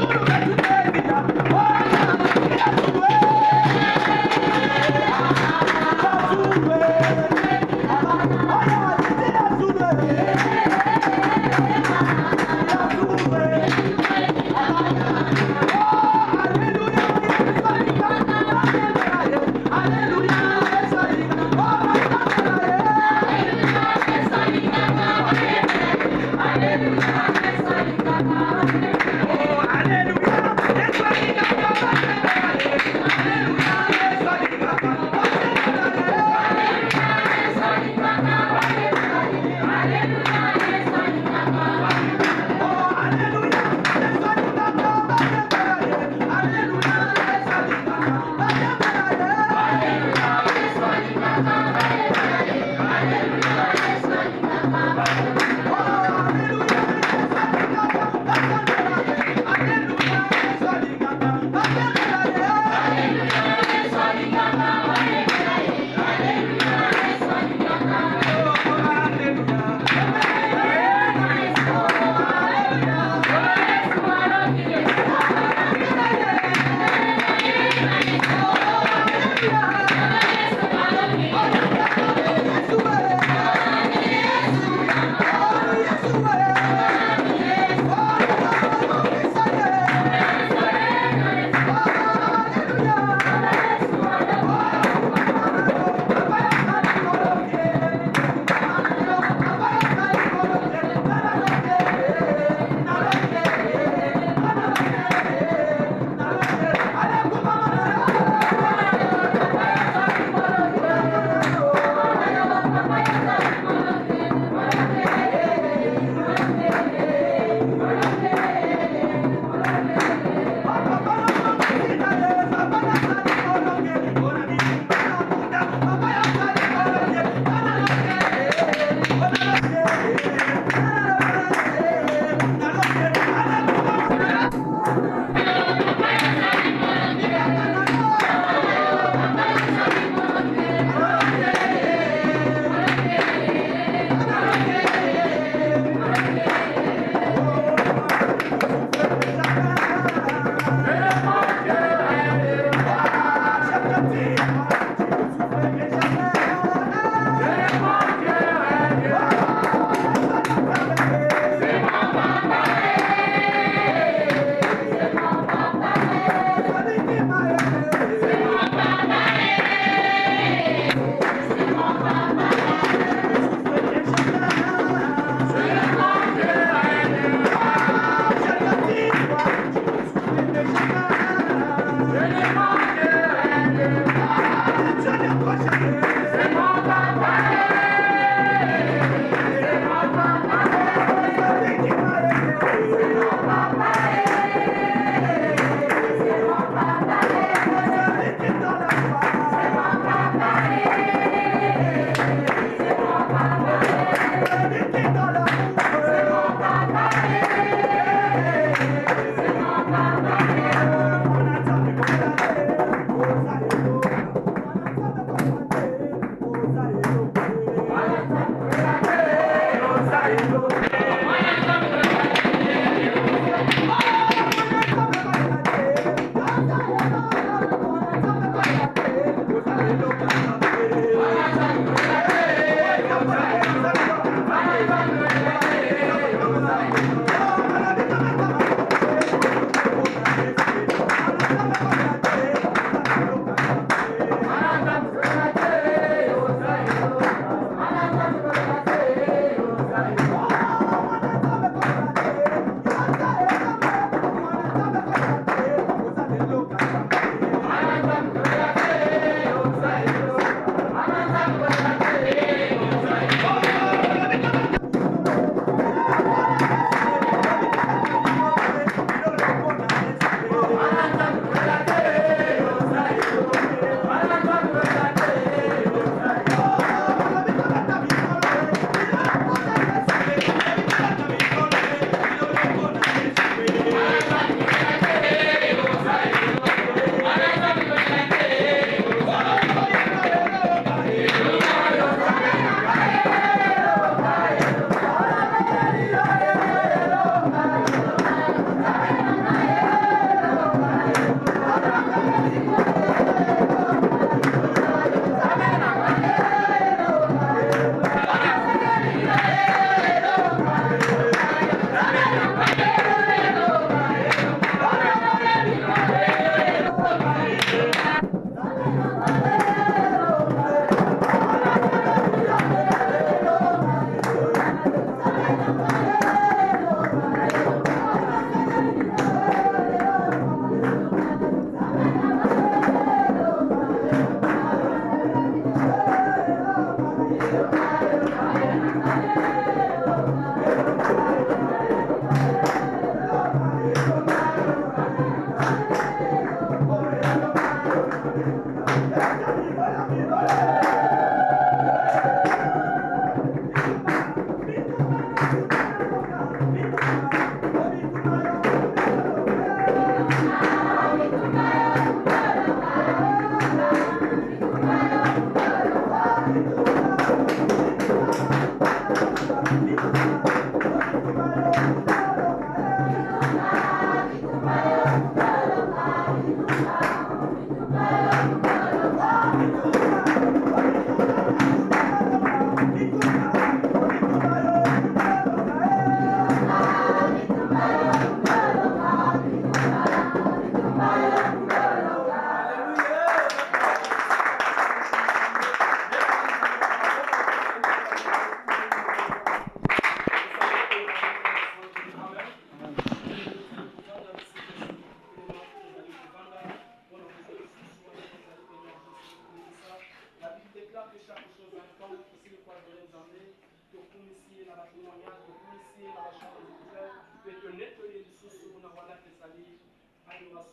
Oh,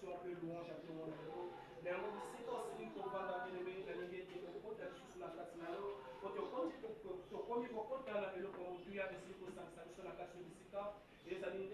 adoration et louange à tout le monde. Mais on dit aussi qu'on va dans les mains de l'Église et qu'on compte sur la place là. Quand on compte, on compte dans la maison pour nous, il y a des circonstances sur la place de Bissika. Et les amis,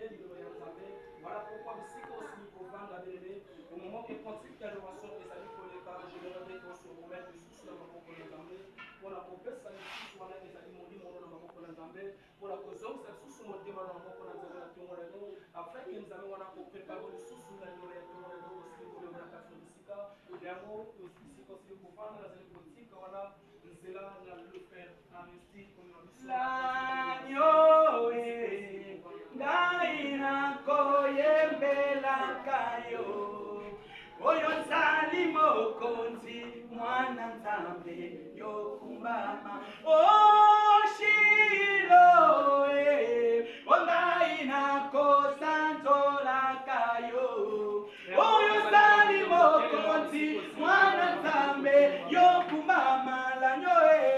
voilà pourquoi Bissika aussi qu'on va dans les mains. Au moment où on continue l'adoration, les amis, pour les cas, je vais remettre sur le remettre sur la maison pour les amis. Pour la propesse, ça nous dit sur les amis, mon dit mon nom pour les amis. Pour la cause, ça nous sous mon débat pour les amis. Après que nous avons préparé le sous la nouvelle aussi pour le place de Bissika. Yango usisi kosi kufanya na zile politika wala nzela na le faire amnesty comme la nyoe ngaina koyembela kayo oyo zali mokonzi mwana nzambe yokumbama oshilo ongaina kosanzola kayo oyo zali mokonzi mwana nzambe yokumbama la nyoe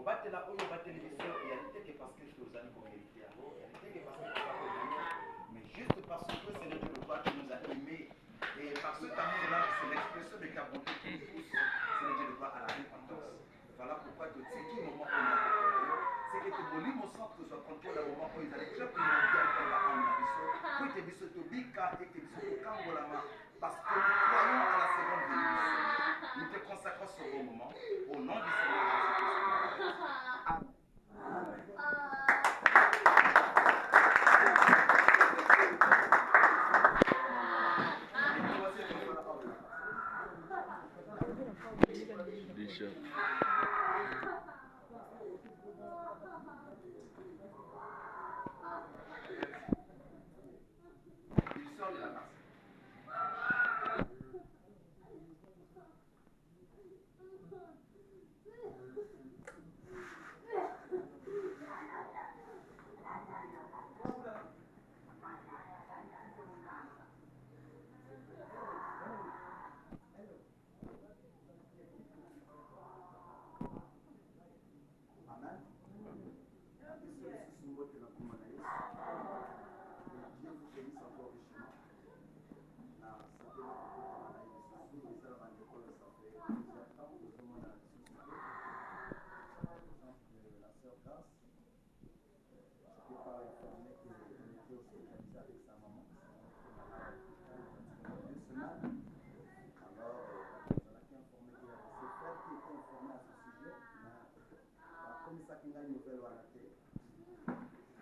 kobatela oyo bateli biso yalité que parce que tozali komérite yango, yalité que parce que toza kogagner, mais juste parce que Seigneur Dieu le Père nous a aimés. Et par cet amour-là, c'est l'expression de Kabonté qui nous pousse, Seigneur Dieu le Père, à la repentance. Voilà pourquoi tu sais qui moment on a c'est que tu volis mon sang que soit contrôle au moment où ils allaient très primordial pour la âme la biso, puis te biso to bika et te biso to kangolama, parce que nous croyons à la seconde venue du Seigneur. Nous te consacrons ce beau moment au nom du Seigneur Jésus-Christ. Amen. Bishop. Il sort de la masse.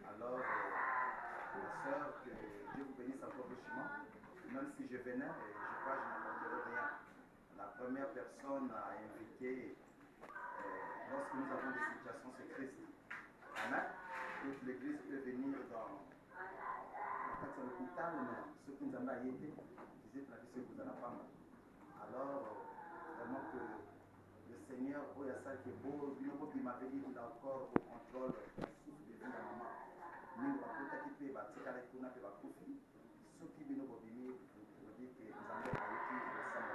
Alors, ma soeur, que Dieu vous bénisse encore richement. Même si je venais, je crois que je n'apporterai rien. La première personne à inviter, lorsque nous avons des situations, c'est Christ. Amen. Toute l'église peut venir dans l'hôpital, mais ceux qui nous ont aidés, disent la vie que vous n'avez pas mal. Alors, vraiment que le Seigneur, oh, il y a ça qui est beau, il m'avait dit qu'il a encore au contrôle du souffle de vie de la maman. Nous, on va tout à kuna pe bakufi soki bino bobimi vous dites que nous avons arrêté le sang.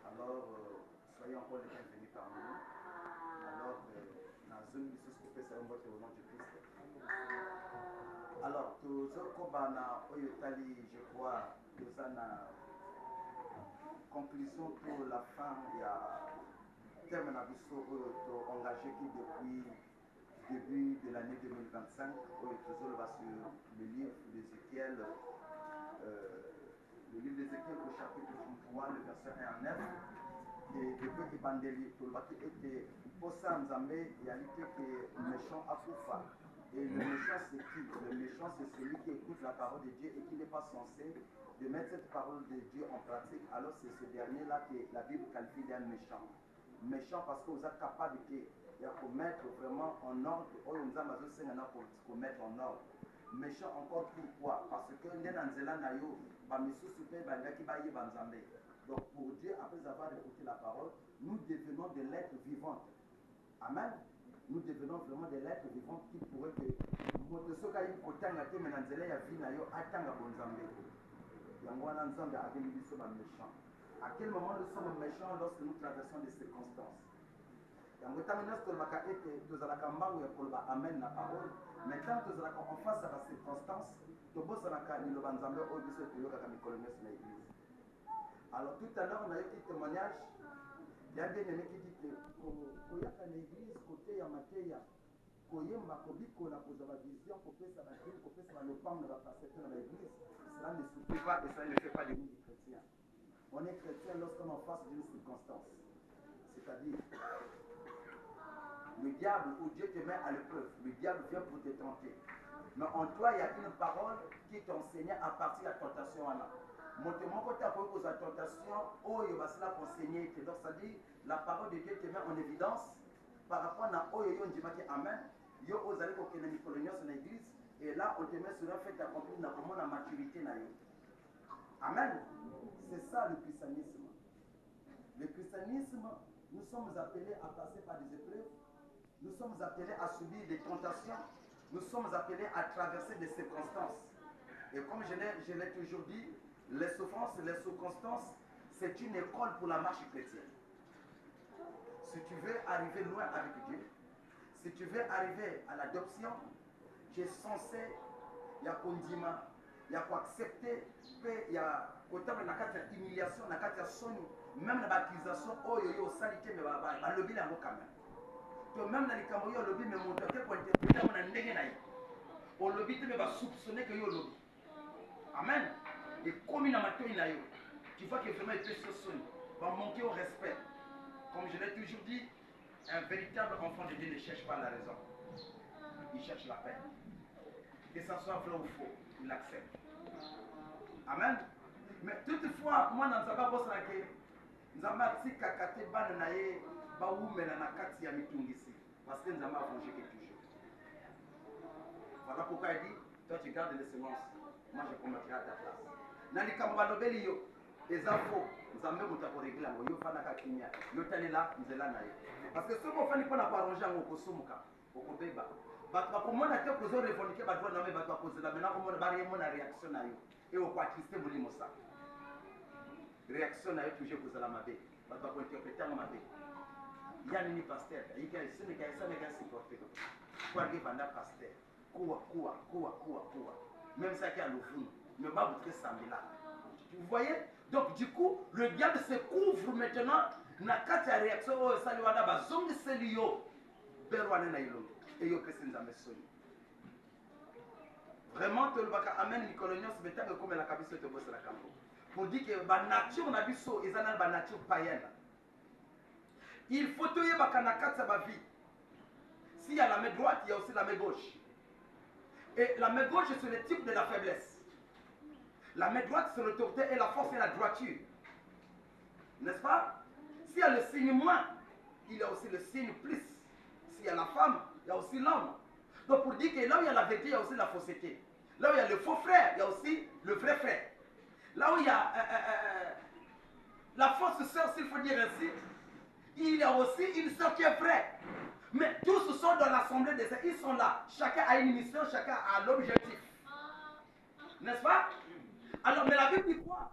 Alors soyez encore les bienvenus parmi nous. Alors dans une mission ce que c'est un vote au nom de Christ. Alors tozokobana oyo tali je crois toza na conclusion pour la fin ya terme na biso oyo to engagé qui depuis début de l'année 2025, où il sur le livre d'Ézéchiel, au chapitre 3, le verset 1 à 9, et depuis qu'il bandeli, tout le bâti était posa nzambe, il y a l'idée que le méchant a koufa. Et le méchant c'est qui? Le méchant c'est celui qui écoute la parole de Dieu et qui n'est pas censé de mettre cette parole de Dieu en pratique. Alors c'est ce dernier-là que la Bible qualifie d'un méchant. Méchant parce que vous êtes capable de mettre vraiment en ordre, pour mettre en ordre. Méchant encore pourquoi? Parce que donc pour Dieu, après avoir écouté la parole, nous devenons des lettres vivantes. Amen. Nous devenons vraiment des lettres vivantes qui pourraient que à quel moment nous sommes méchants lorsque nous traversons des circonstances? Amen la parole, mais quand nous sommes face à la circonstance, alors tout à l'heure on a eu un témoignage, il y a bien aimé qui dit que l'église côté Yamateya, Koyemba Kobiko, la vision, le pan de la perception de l'église, cela ne suffit pas et cela ne fait pas de nous des chrétiens. On est chrétien lorsqu'on est en face d'une circonstance. C'est-à-dire, le diable ou Dieu te met à l'épreuve, le diable vient pour te tenter. Mais en toi, il y a une parole qui t'enseigne à partir de la tentation. Mon côté à propos de la tentation, oh, il va cela enseigner. Donc, c'est-à-dire, la parole de Dieu te met en évidence par rapport à oh, yo, amen. Yo, vous allez pour que les coloniaux dans l'église, et là, on te met sur un fait accompli dans la maturité. Amen. C'est ça le christianisme. Le christianisme, nous sommes appelés à passer par des épreuves, nous sommes appelés à subir des tentations, nous sommes appelés à traverser des circonstances. Et comme je l'ai toujours dit, les souffrances et les circonstances, c'est une école pour la marche chrétienne. Si tu veux arriver loin avec Dieu, Si tu veux arriver à l'adoption, tu es censé, il y a condiment, il y a quoi accepter, il y a humiliation, il y a soni, même la baptisation, oh yo yo, salité, mais le lobby là, quand même. Toi même dans les Camerounais, le lobby, mais mon Dieu, quel point interpréter, on a un dégain. Au lobby, tu vas soupçonner que yo lobby. Amen. Et comme il a maté, tu vois que vraiment il peut se sonner, va manquer au respect. Comme je l'ai toujours dit, un véritable enfant de Dieu ne cherche pas la raison. Il cherche la paix. Que ça soit vrai ou faux, il l'accepte. Amen. Mais toutefois, moi, dans Zaba Bosnake, Zamba si kakate ban naye, ba oumela na kati ya mitungisi. Parce que Zamba a vengé que toujours. Voilà pourquoi il dit, toi tu gardes les semences, moi je combattrai à ta place. Nani kamba nobeli yo, les infos, Zamba mutako régler ngo yo fana kakimia, yo talela nzela naye. Parce que ce qu'on fait pas na pas arranger ngo kosumuka, okobeba. Bato komona te kozo revendiquer bato na me bato kozela maintenant komona bari mona réaction na yo. Et au quoi Christ molimo ça. Réaction na yo toujours kozela mabe. Bato ko interpréter ngo mabe. Yani ni pasteur, il y a ce n'est qu'à supporter. Quoi que banda pasteur. Quoi. Même ça qui a le fond, ne va vous très là. Vous voyez? Donc du coup, le diable se couvre maintenant. Na kata réaction au saliwada ba zongi selio. Berwane na ilo. Et yo pesi nzambe soni. Vraiment, tout le baka amen Nicolonios, mais tant que comme la cabisse te bosse la campo. Pour dire que la nature n'a biso, ils ont la nature païenne. Il faut te y baka na kata ba vie. S'il y a la main droite, il y a aussi la main gauche. Et la main gauche, c'est le type de la faiblesse. La main droite, c'est l'autorité et la force et la droiture. N'est-ce pas? S'il y a le signe moins, il y a aussi le signe plus. S'il y a la femme, il y a aussi l'homme. Donc pour dire que là où il y a la vérité, il y a aussi la fausseté. Là où il y a le faux frère, il y a aussi le vrai frère. Là où il y a la fausse sœur, s'il faut dire ainsi, il y a aussi une sœur qui est vraie. Mais tous sont dans l'assemblée des saints, ils sont là. Chacun a une mission, chacun a l'objectif. N'est-ce pas? Alors, mais la Bible dit quoi?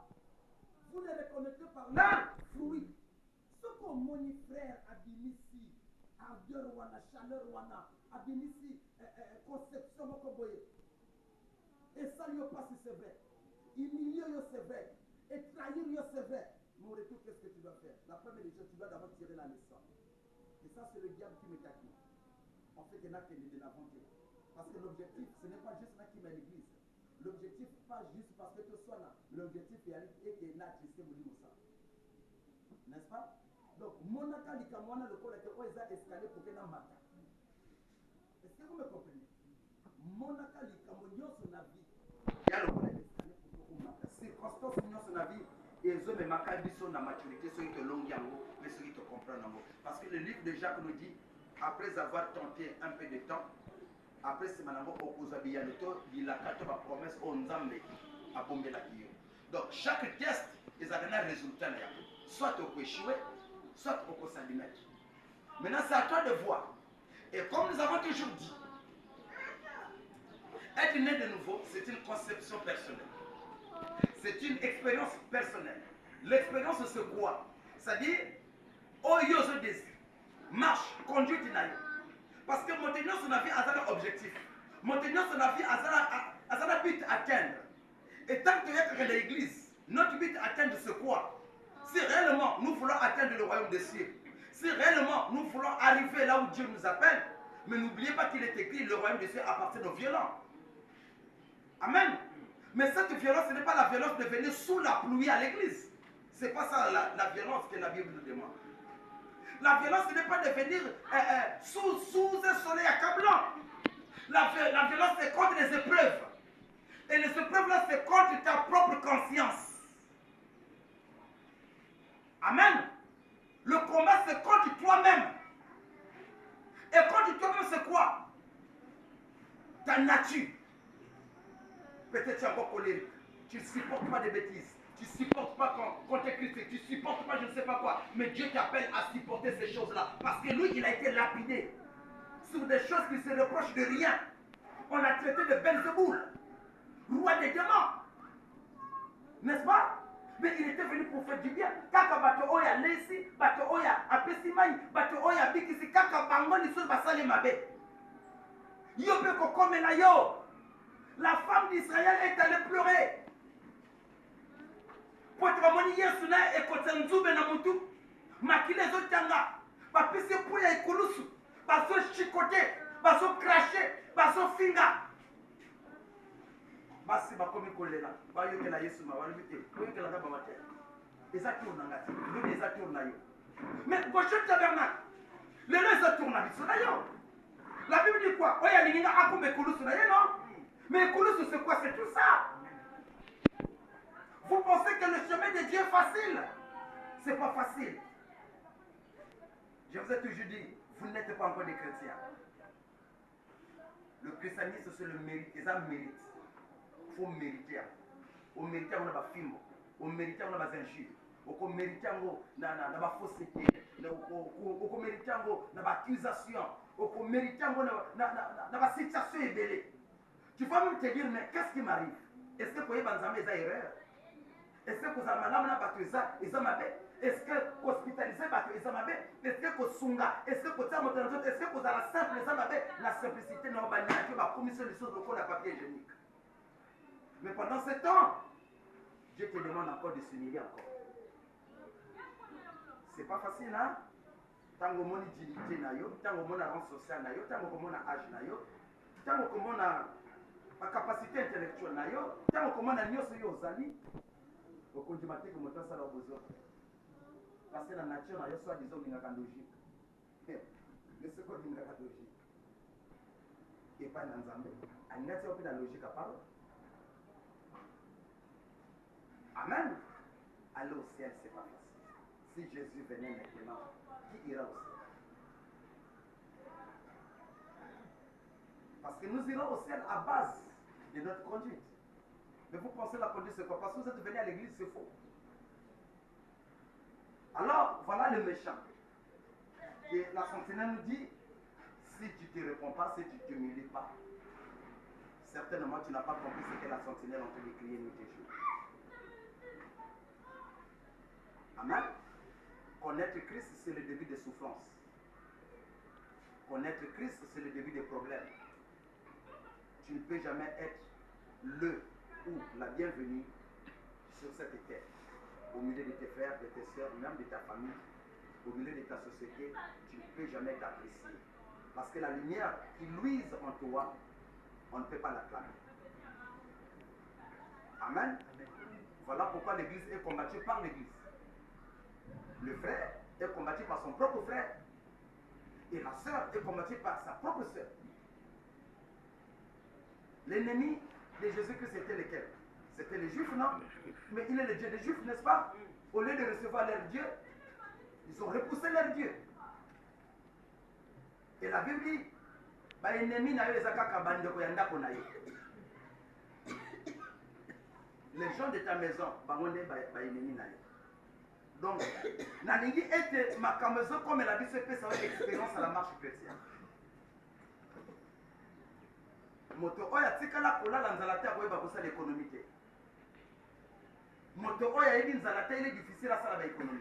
Vous les reconnaissez par leur fruit. Ce qu'on mon frère Abimisi, ardeur wana, chaleur wana, Abimisi, conception mokoboye. Et ça lui pas si c'est vrai. Humilier c'est vrai. Et trahir c'est vrai. Mon retour, qu'est-ce que tu dois faire? La première des choses, tu dois d'abord tirer la leçon. Et ça, c'est le diable qui me taquine. En fait, il y en a qui de l'inventer. Parce que l'objectif, ce n'est pas juste là qui met l'église. L'objectif, pas juste parce que tu sois là. L'objectif est qu'il y ait un système au niveau ça. N'est-ce pas? Donc, mon akalika, mon le col est escalé pour qu'il y ait un matin. Est-ce que vous me comprenez? Mon akalika, mon yon son avis. Il y a le col est escalé pour qu'il y ait un matin. Circonstance, yon son avis. Et les hommes sont dans la maturité, ceux qui te longuent yango, mais ceux qui te comprennent yango. Parce que le livre de Jacques nous dit, après avoir tenté un peu de temps, après c'est maintenant Okozabiyaneto, il a quatre promesses au Nzambe à bomber la kiyo. Donc chaque test, ils ont donné un résultat. Soit tu peux échouer, soit tu peux s'admettre. Maintenant c'est à toi de voir. Et comme nous avons toujours dit, être né de nouveau, c'est une conception personnelle. C'est une expérience personnelle. L'expérience, c'est quoi? C'est-à-dire, oh, yo, je désire. Marche, conduite, parce que mon tenir son avis a un objectif. Mon tenir son avis a un but à atteindre. Et tant que tu es dans l'église, notre but à atteindre, c'est quoi? Si réellement nous voulons atteindre le royaume des cieux, si réellement nous voulons arriver là où Dieu nous appelle, mais n'oubliez pas qu'il est écrit, le royaume des cieux appartient aux violents. Amen. Mais cette violence, ce n'est pas la violence de venir sous la pluie à l'église. Ce n'est pas ça la violence que la Bible nous demande. La violence, ce n'est pas de venir sous un soleil accablant. La violence, c'est contre les épreuves. Et les épreuves-là, c'est contre ta propre conscience. Amen. Le combat, c'est contre toi-même. Et contre toi-même, c'est quoi? Ta nature. Peut-être tu es encore colérique. Tu ne supportes pas des bêtises. Tu ne supportes pas qu'on te critique. Tu ne supportes pas je ne sais pas quoi. Mais Dieu t'appelle à supporter ces choses-là. Parce que lui, il a été lapidé. Sur des choses qui se reprochent de rien. On l'a traité de Belzéboul. Roi des démons. N'est-ce pas? Mais il était venu pour faire du bien. Kaka bato oya lesi, bato oya appelé apesi mai bato oyo abikisi kaka bango lisusu basali mabe yo mpe kokomela yo. La femme d'Israël est allée pleurer. Pour te yesu na ekota nzube na mutu makile ezotanga bapesi po ya ekulusu bazochikote bazokrashe bazofinga basi bakomi kolela bayokela yesu ma balobi te oyokelanga bango te eza tour na ngati lobi eza tour na yo mais gauche tabernacle lelo eza tour na biso na yo. La Bible dit quoi? Oya linga akombe ekulusu na ye non. Mais ekulusu c'est quoi? C'est tout ça. Vous pensez que le chemin de Dieu est facile? C'est pas facile. Je vous ai toujours dit, vous n'êtes pas encore des chrétiens. Le christianisme c'est le mérite, c'est un mérite. Il faut mériter. On mérite on a ba film, on mérite on a ba injure, on mérite on na ba fausseté, on mérite on na ba accusation, on mérite on na ba situation ébélée. Tu vas même te dire mais qu'est-ce qui m'arrive? Est-ce que vous avez des erreurs? Est-ce que vous avez malade ils ont est-ce que vous hospitalisez ils ont est-ce que vous sunga? Est-ce que vous avez est-ce que vous avez la simple la simplicité n'a pas que ma commission des choses locales à papier hygiénique. Mais pendant ce temps, Dieu te demande encore de s'unir encore. C'est pas facile, hein? Tant que mon utilité na yo, tant que mon rang social na yo, tant que mon âge na yo, tant que mon la capacité intellectuelle na yo, tant que mon nyonso yo ozali, okondimate que moto asala besoin. Parce que la nature na yo soit disons ngaka logique. Mais c'est quoi ngaka logique? Et pas dans Nzambe. Angati opi la logique à part. Amen. Aller au ciel, c'est pas facile. Si Jésus venait maintenant, qui ira au ciel? Parce que nous irons au ciel à base de notre conduite. Mais vous pensez la conduite c'est quoi? Parce que vous êtes venu à l'église, c'est faux. Alors, voilà le méchant. Et la sentinelle nous dit, si tu ne te réponds pas, si tu ne te t'humilies pas, certainement tu n'as pas compris ce que la sentinelle en train de crier nuit et jour. Amen. Connaître Christ, c'est le début des souffrances. Connaître Christ, c'est le début des problèmes. Tu ne peux jamais être le ou la bienvenue sur cette terre. Au milieu de tes frères, de tes soeurs, même de ta famille, au milieu de ta société, tu ne peux jamais t'apprécier. Parce que la lumière qui luise en toi, on ne peut pas la clamer. Amen. Voilà pourquoi l'église est combattue par l'église. Le frère est combattu par son propre frère. Et la sœur est combattue par sa propre sœur. L'ennemi de Jésus-Christ c'était lequel? C'était les Juifs, non? Mais il est le Dieu des Juifs, n'est-ce pas? Au lieu de recevoir leur Dieu, ils ont repoussé leur Dieu. Et la Bible dit, les gens de ta maison, donc, Nalingi était ma maison comme elle a dit, c'est ça une expérience à la marche chrétienne. Moto oya tikala kolala nzalata ya koyeba kosala économie te. Moto oya yebi nzalata il est difficile à sala ba économie.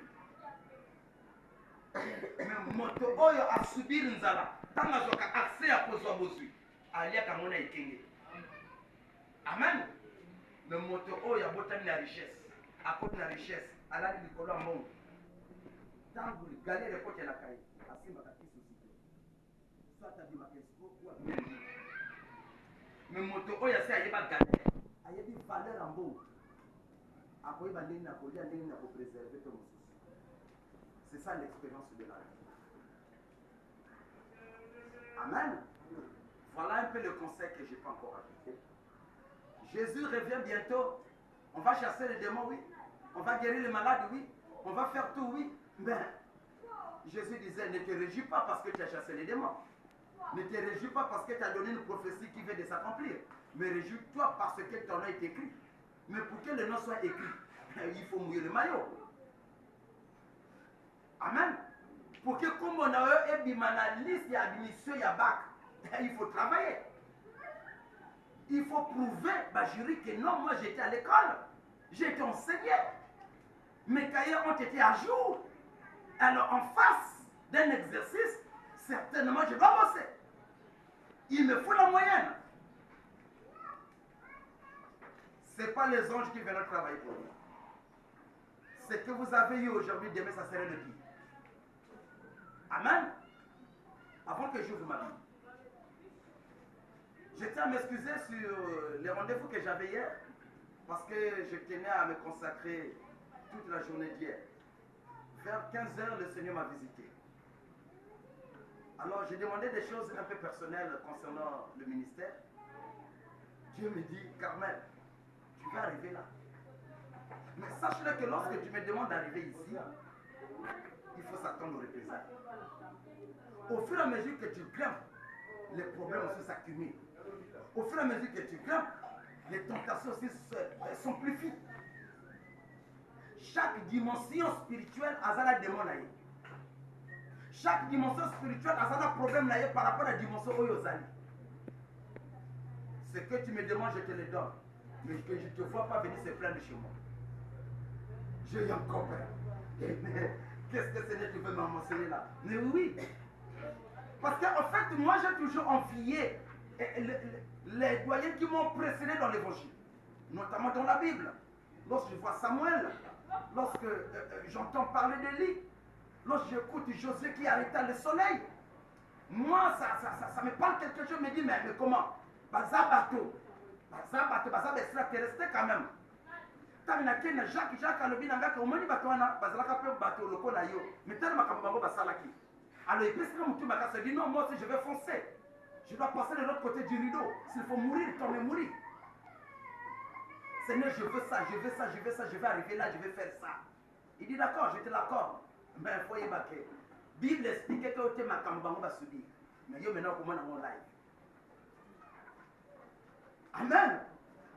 Mais moto oyo a subir nzala tanga zoka accès à kozwa bozui alia kamona ekenge. Amen. Mais moto oyo abotami na richesse, akoti na richesse, alali likolo ya mbongo. Tangu galère kote la kai, asimba katisi usite. Soit abima kesko ou abima. Mais moto oyo asi ayeba galère, ayebi valeur en mbongo. Akoyeba ndenge na kolia ndenge na kopréserver to mosusu. C'est ça l'expérience de la vie. Amen. Voilà un peu le conseil que je peux encore ajouter. Jésus revient bientôt. On va chasser les démons, oui. On va guérir les malades, oui. On va faire tout, oui. Mais Jésus disait, ne te réjouis pas parce que tu as chassé les démons. Ne te réjouis pas parce que tu as donné une prophétie qui vient de s'accomplir. Mais réjouis-toi parce que ton nom est écrit. Mais pour que le nom soit écrit, il faut mouiller le maillot. Amen. Pour que comme on a eu une liste d'admission, il faut travailler. Il faut prouver, jury, que non, moi j'étais à l'école. J'ai été enseigné. Mes cahiers ont été à jour. Alors en face, d'un exercice, certainement je dois bosser. Il me faut la moyenne. Ce n'est pas les anges qui viennent travailler pour vous. Ce que vous avez eu aujourd'hui, demain, ça serait le pire. Amen. Avant que j'ouvre ma vie. Je tiens à m'excuser sur les rendez-vous que j'avais hier, parce que je tenais à me consacrer toute la journée d'hier. Vers 15h, le Seigneur m'a visité. Alors, j'ai demandé des choses un peu personnelles concernant le ministère. Dieu me dit, Carmel, tu vas arriver là. Mais sache-le que lorsque tu me demandes d'arriver ici, il faut s'attendre aux représailles. Au fur et à mesure que tu grimpes, les problèmes aussi s'accumulent. Au fur et à mesure que tu grimpes, les tentations aussi s'amplifient. Chaque dimension spirituelle a un démon. Chaque dimension spirituelle a un problème par rapport à la dimension Oyozali. Ce que tu me demandes, je te le donne. Mais que je ne te vois pas venir se plaindre chez moi. J'ai encore peur. Qu'est-ce que Seigneur tu veux m'en mentionner là? Mais oui. Parce qu'en fait, moi j'ai toujours envié les doyens qui m'ont précédé dans l'évangile. Notamment dans la Bible. Lorsque je vois Samuel, lorsque j'entends parler d'Élie, lorsque j'écoute Josué qui arrêta le soleil, moi ça me parle quelque chose, me dit mais comment? Baza bateau, baza extraterrestre quand même. Tant Jacques Alobinanga au moins bateau na bazalaka pe bateau loko na yo. Mais tellement makambo basalaki. Alors il presque mon m'a se dit non, moi aussi je vais foncer. Je dois passer de l'autre côté du rideau. S'il faut mourir, tant mieux mourir. Seigneur, je veux ça, je veux ça, je veux ça, je vais arriver là, je vais faire ça. Il dit d'accord, je te l'accorde. Mais il faut y baquer. Bible explique que tu m'as cambango va subir. Mais yo maintenant comment dans mon live. Amen.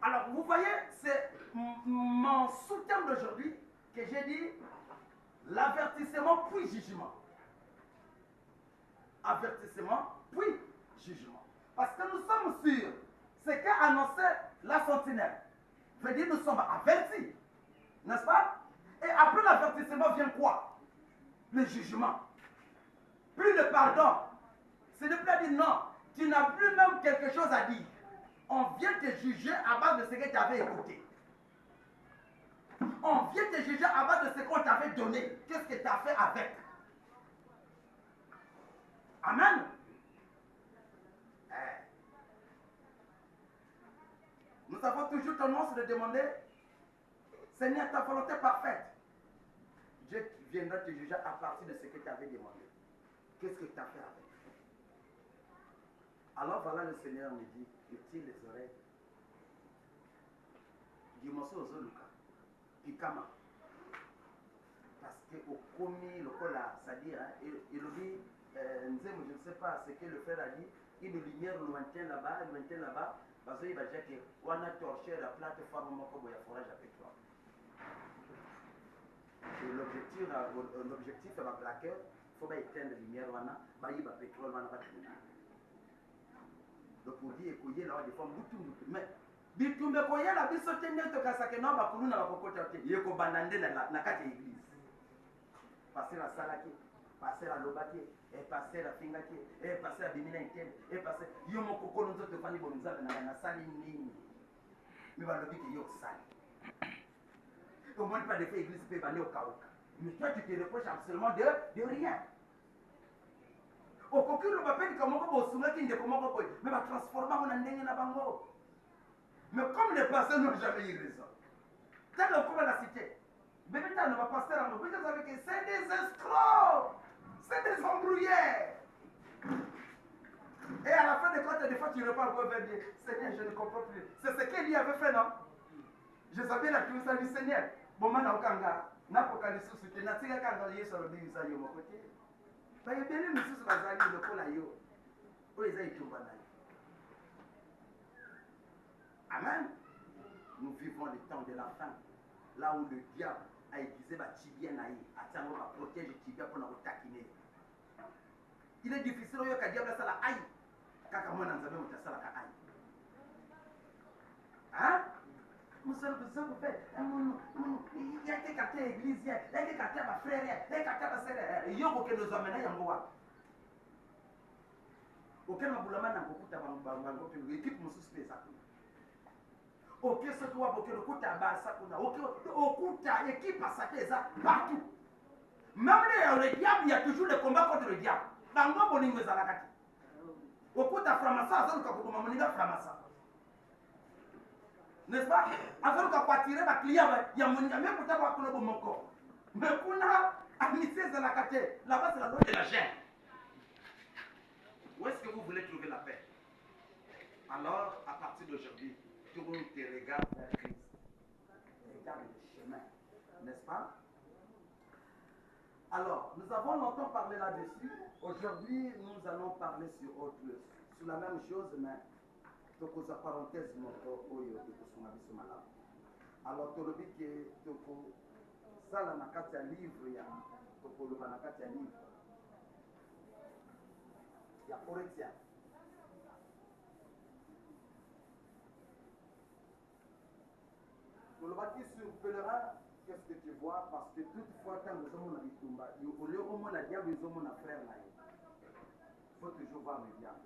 Alors vous voyez, c'est mon soutien d'aujourd'hui que j'ai dit l'avertissement puis jugement. Avertissement puis jugement. Parce que nous sommes sûrs, ce qu'a annoncé la sentinelle. Veut dire nous sommes avertis. N'est-ce pas? Et après l'avertissement vient quoi? Le jugement. Plus le pardon. Ce n'est plus à dire non. Tu n'as plus même quelque chose à dire. On vient te juger à base de ce que tu avais écouté. On vient te juger à base de ce qu'on t'avait donné. Qu'est-ce que tu as fait avec? Amen. Nous avons toujours tendance de demander, Seigneur, ta volonté parfaite. Dieu viendra te juger à partir de ce que tu avais demandé. Qu'est-ce que tu as fait avec? Alors voilà, le Seigneur me dit, il tire les oreilles. Dimension aux Luka, Pikama. Parce qu'au commis, le cola, c'est-à-dire, il dit, je ne sais pas ce que le frère a dit, une lumière lointaine là-bas, parce qu'il va dire qu'on a torché la plateforme comme il y a forage à pétrole. Et l'objectif est ma plaqueur, il faut éteindre la lumière, il y a pétrole, donc pour dire qu'il y a des femmes, mais bitumbe koya la biso tende to kasake no bakulu na bakokota te yeko banande na kati église. Passer la salaki, passer la lobaki, et passer la fingaki, et passer la bimina interne, et passer yo moko kono nzoto fani bonza na sali nini. Mais ba lobi ki yo sali. Au moins pas de faire église pe bande au kaoka. Mais toi tu te reproches absolument de rien. Okoki lo bapeni kamoko bosunga ki ndeko moko boy, mais ba transformer on ndenge na bango. Mais comme les pasteurs n'ont jamais eu raison, tant qu'on va la citer, bébé t'as le pasteur en nous, c'est des escrocs, c'est des embrouillés. Et à la fin de compte, des fois tu repars encore vers Dieu, Seigneur, je ne comprends plus. C'est ce qu'il avait fait, non? Je savais la crise du Seigneur. Bon, maintenant, n'apocalypse sous n'a tiré quand il est sur le biais de mon côté. Mais il y a bien une chose sur la zague de Polayo. Où les a été Amen. Nous vivons les temps de la fin. Là où le diable a aiguisé ma tibia naïe, a protégé le tibia pour nous taquiner. Il est difficile que le diable ça la aïe. Kaka moi n'en savons pas ça la aïe. Hein? Monsieur le président, vous faites, il y a des quartiers église, il y a des quartiers ma frère, il y a des quartiers ma sœur. Il y a aucun nous amène à Yangoa. Aucun maboulama n'a beaucoup de équipe, mon suspect, ça. Ok, ce que vous avez beaucoup de ok, équipe à ça, partout. Même le diable, il y a toujours le combat contre le diable. Dans le monde, on est à la carte. Au coup de Framassa, ça nous a Framassa. N'est-ce pas? Avant de attirer ma client, il y a mon ami pour t'avoir pour mon corps. Mais qu'on a amitié dans la carte, là-bas c'est la loi de la gêne. Où est-ce que vous voulez trouver la paix? Alors, à partir d'aujourd'hui, tourne tes regards vers Christ. Regarde le chemin, n'est-ce pas? Alors, nous avons longtemps parlé là-dessus. Aujourd'hui, nous allons parler sur la même chose, mais toko za parenthèse moko oyo ekosoma biso malamu. Alors tolobi ke toko sala na kati ya livre ya tokoloba na kati ya livre ya Corinthiens. Tolobaki sur pèlerin, qu'est-ce que tu vois? Parce que toutefois quand nous sommes dans Bitumba, au lieu au moins la diable ils ont mon frère là. Il faut toujours voir le diable.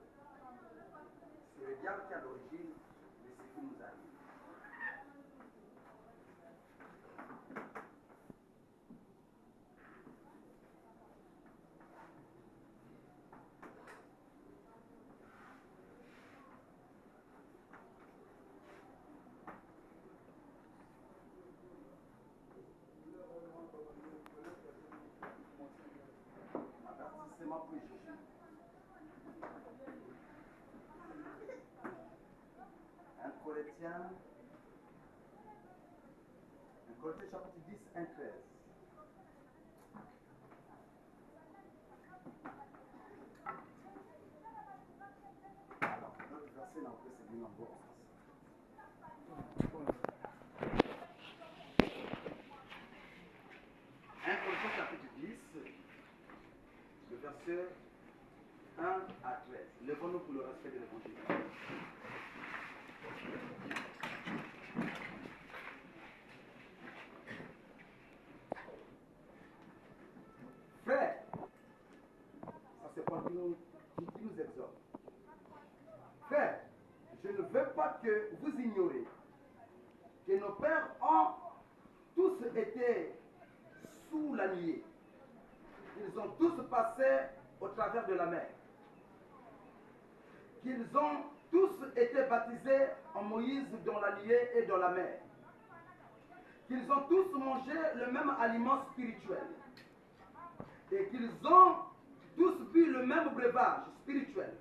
C'est le diable qui est à l'origine de ce qui nous arrive. Avertissement pour juger. 1 Corinthiens chapitre 10, 1, 13. Alors, notre verset là, on peut se dire en bon sens. 1 Corinthiens chapitre 10, le verset 1 à 13. Levons-nous pour le respect de l'évangile. Frère, ça c'est pas qui nous exhorte. Frère, je ne veux pas que vous ignorez que nos pères ont tous été sous la nuée. Ils ont tous passé au travers de la mer. Qu'ils ont tous été baptisés en Moïse dans la nuée et dans la mer. Qu'ils ont tous mangé le même aliment spirituel. Et qu'ils ont tous bu le même breuvage spirituel.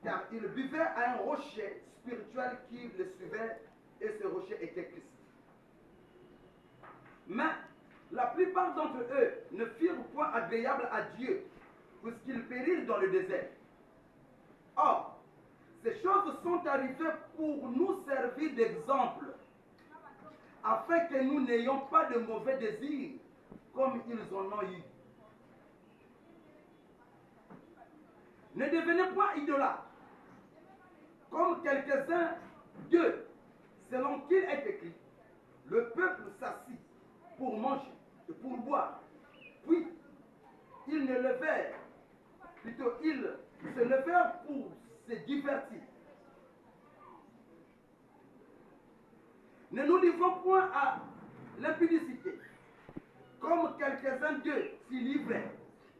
Car ils buvaient à un rocher spirituel qui les suivait, et ce rocher était Christ. Mais la plupart d'entre eux ne furent point agréables à Dieu, puisqu'ils périrent dans le désert. Or, ces choses sont arrivées pour nous servir d'exemple, afin que nous n'ayons pas de mauvais désirs, comme ils en ont eu. Ne devenez pas idolâtres, comme quelques-uns d'eux, selon qu'il est écrit, le peuple s'assit pour manger et pour boire, puis ils se levèrent pour se divertir. Ne nous livrons point à l'impudicité, comme quelques-uns d'eux s'y livraient,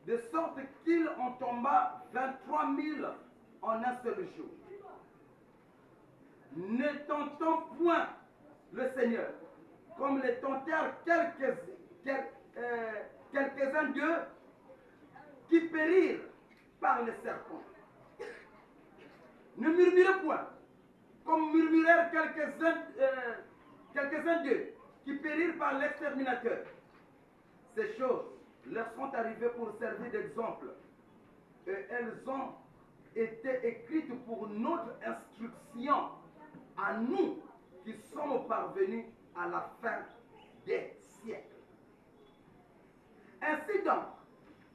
de sorte qu'il en tomba 23 000 en un seul jour. Ne tentons point le Seigneur, comme les tentèrent quelques-uns d'eux qui périrent par les serpents. Ne murmurez point, comme murmurèrent quelques-uns d'eux qui périrent par l'exterminateur. Ces choses leur sont arrivées pour servir d'exemple, et elles ont été écrites pour notre instruction à nous qui sommes parvenus à la fin des siècles. Ainsi donc,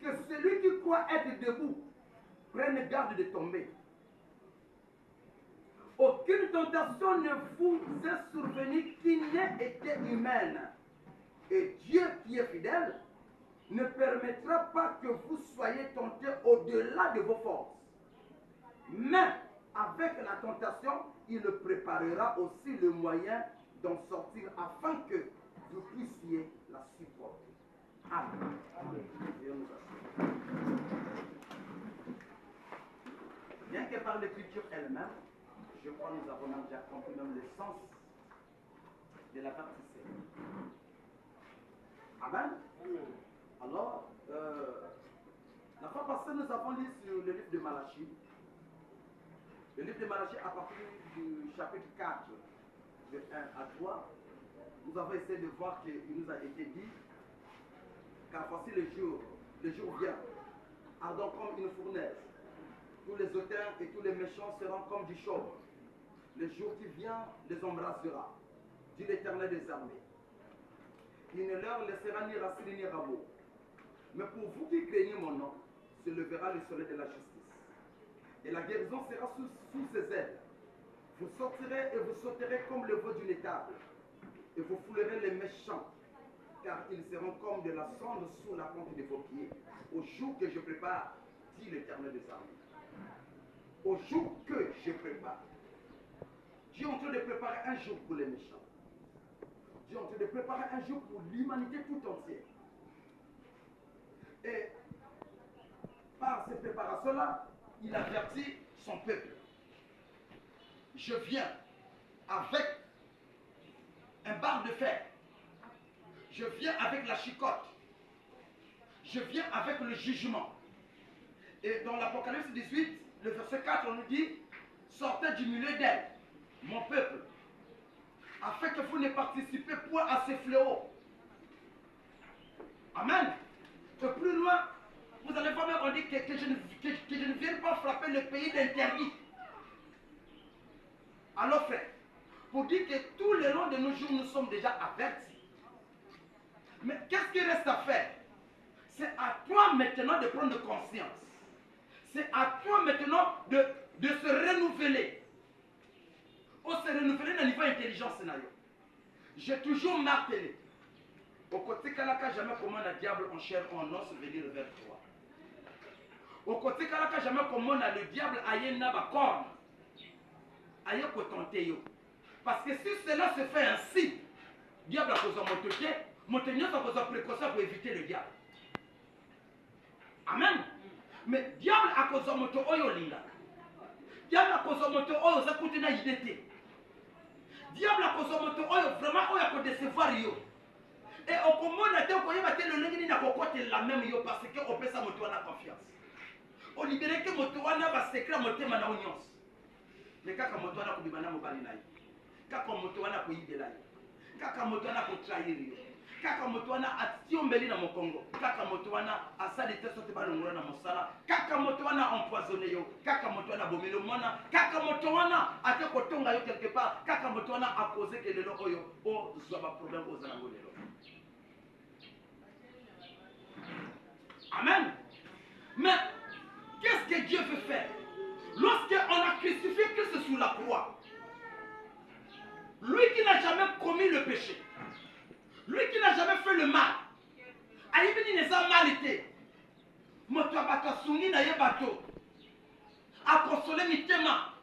que celui qui croit être debout prenne garde de tomber. Aucune tentation ne vous est survenue qui n'ait été humaine. Et Dieu qui est fidèle ne permettra pas que vous soyez tentés au-delà de vos forces. Mais avec la tentation, il préparera aussi le moyen d'en sortir afin que vous puissiez la supporter. Amen. Dieu nous assure. Bien que par l'écriture elle-même, je crois que nous avons même déjà compris même le sens de la partie C. Amen. Alors, la fois passée, nous avons lu sur le livre de Malachie. Le livre de Malachie, à partir du chapitre 4, de 1 à 3, nous avons essayé de voir qu'il nous a été dit, car voici le jour vient, ardent comme une fournaise. Tous les auteurs et tous les méchants seront comme du chauve. Le jour qui vient les embrasera, dit l'Éternel des armées. Il ne leur laissera ni racine ni rameau. Mais pour vous qui craignez mon nom, se lèvera le soleil de la justice. Et la guérison sera sous ses ailes. Vous sortirez et vous sauterez comme le veau d'une étable. Et vous foulerez les méchants, car ils seront comme de la cendre sous la plante de vos pieds. Au jour que je prépare, dit l'Éternel des armées. Au jour que je prépare. Dieu est en train de préparer un jour pour les méchants. Dieu est en train de préparer un jour pour l'humanité tout entière. Et par cette préparation-là, il avertit son peuple. Je viens avec un barre de fer. Je viens avec la chicotte. Je viens avec le jugement. Et dans l'Apocalypse 18, le verset 4, on nous dit, sortez du milieu d'elle, mon peuple, afin que vous ne participez point à ces fléaux. Amen. Et plus loin, vous allez voir même, on dit que je ne viens pas frapper le pays d'interdit. Alors frère, pour dire que tout le long de nos jours, nous sommes déjà avertis. Mais qu'est-ce qu'il reste à faire? C'est à toi maintenant de prendre conscience. C'est à toi maintenant de se renouveler. On se renouveler dans le niveau intelligence. J'ai toujours martelé. Au côté Kalaka, jamais comment le diable en chair en os venir vers toi. Au côté Kalaka, jamais comment le diable aille n'a corne. Aille tenter yo. Parce que si cela se fait ainsi, le diable a causé mon tenir a causé précaution pour éviter le diable. Amen. Mais le diable a causé mon oyo linga. Diable a causé mon oyo zakute na idete. Diable a causé mon oyo vraiment oyo ko décevoir yo. Et au commande te ko yeba te le lengi na kokote la même yo parce que on peut ça moto na confiance. On libérer que moto wana ba secret motema na onyonso. Mais kaka moto wana ko bimana mobali na yo. Kaka moto wana ko yibela yo. Kaka moto wana ko trahir yo. Kaka moto wana atiombeli na mokongo. Kaka moto wana asali te sote balongora na mosala. Kaka moto wana empoisonné yo. Kaka moto wana bomelo mona. Kaka moto wana ate kotonga yo quelque part. Kaka moto wana a causé que lelo oyo o zwa ba problème aux zango lelo. Amen. Mais qu'est-ce que Dieu veut faire? Lorsqu'on a crucifié Christ sur la croix, lui qui n'a jamais commis le péché, lui qui n'a jamais fait le mal, aïbini ne sa mal été, moto abato sungi na ye bato, a consolé mitema,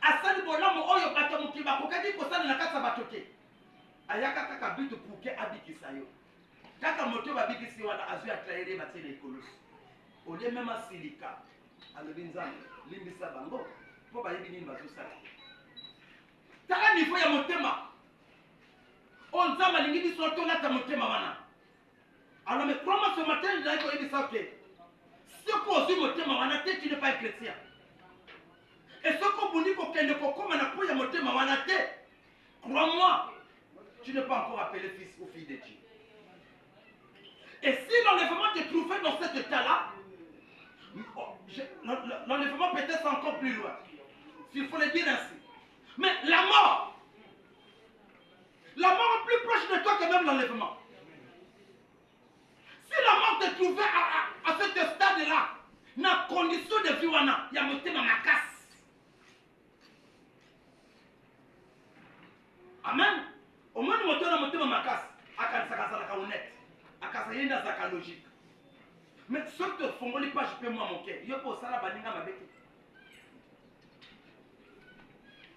a sali bolamo oyo bato mukiba kokadi kosala na kasa bato te, ayaka kaka bitu puke abikisa yo. Kaka moto babikisi wana azu ya traire batie na ekolosi. Olie même silika, alobi nzambe, limbisa bango, po bayebi nini bazosala. Taka niveau ya motema. On nzambe lingi biso tolata motema wana. Alors mais crois-moi ce matin, je vais te dire que ce qu'on dit motema wana te, tu n'es pas un chrétien. Et ce qu'on vous dit que kokoma na po ya motema wana te, crois-moi, tu n'es pas encore appelé fils ou fille de Dieu. Et si l'enlèvement te trouvait dans cet état-là, l'enlèvement peut être encore plus loin. S'il faut le dire ainsi. Mais la mort est plus proche de toi que même l'enlèvement. Si la mort te trouvait à ce stade-là, dans la condition de vie, il y a monté dans ma casse. Amen. Au moins, nous montons dans ma casse. À honnête. À casse, il y a une logique. Mais ce que tu fais, pas, je peux moi manquer. Il y a pour ça la baninga ma bête.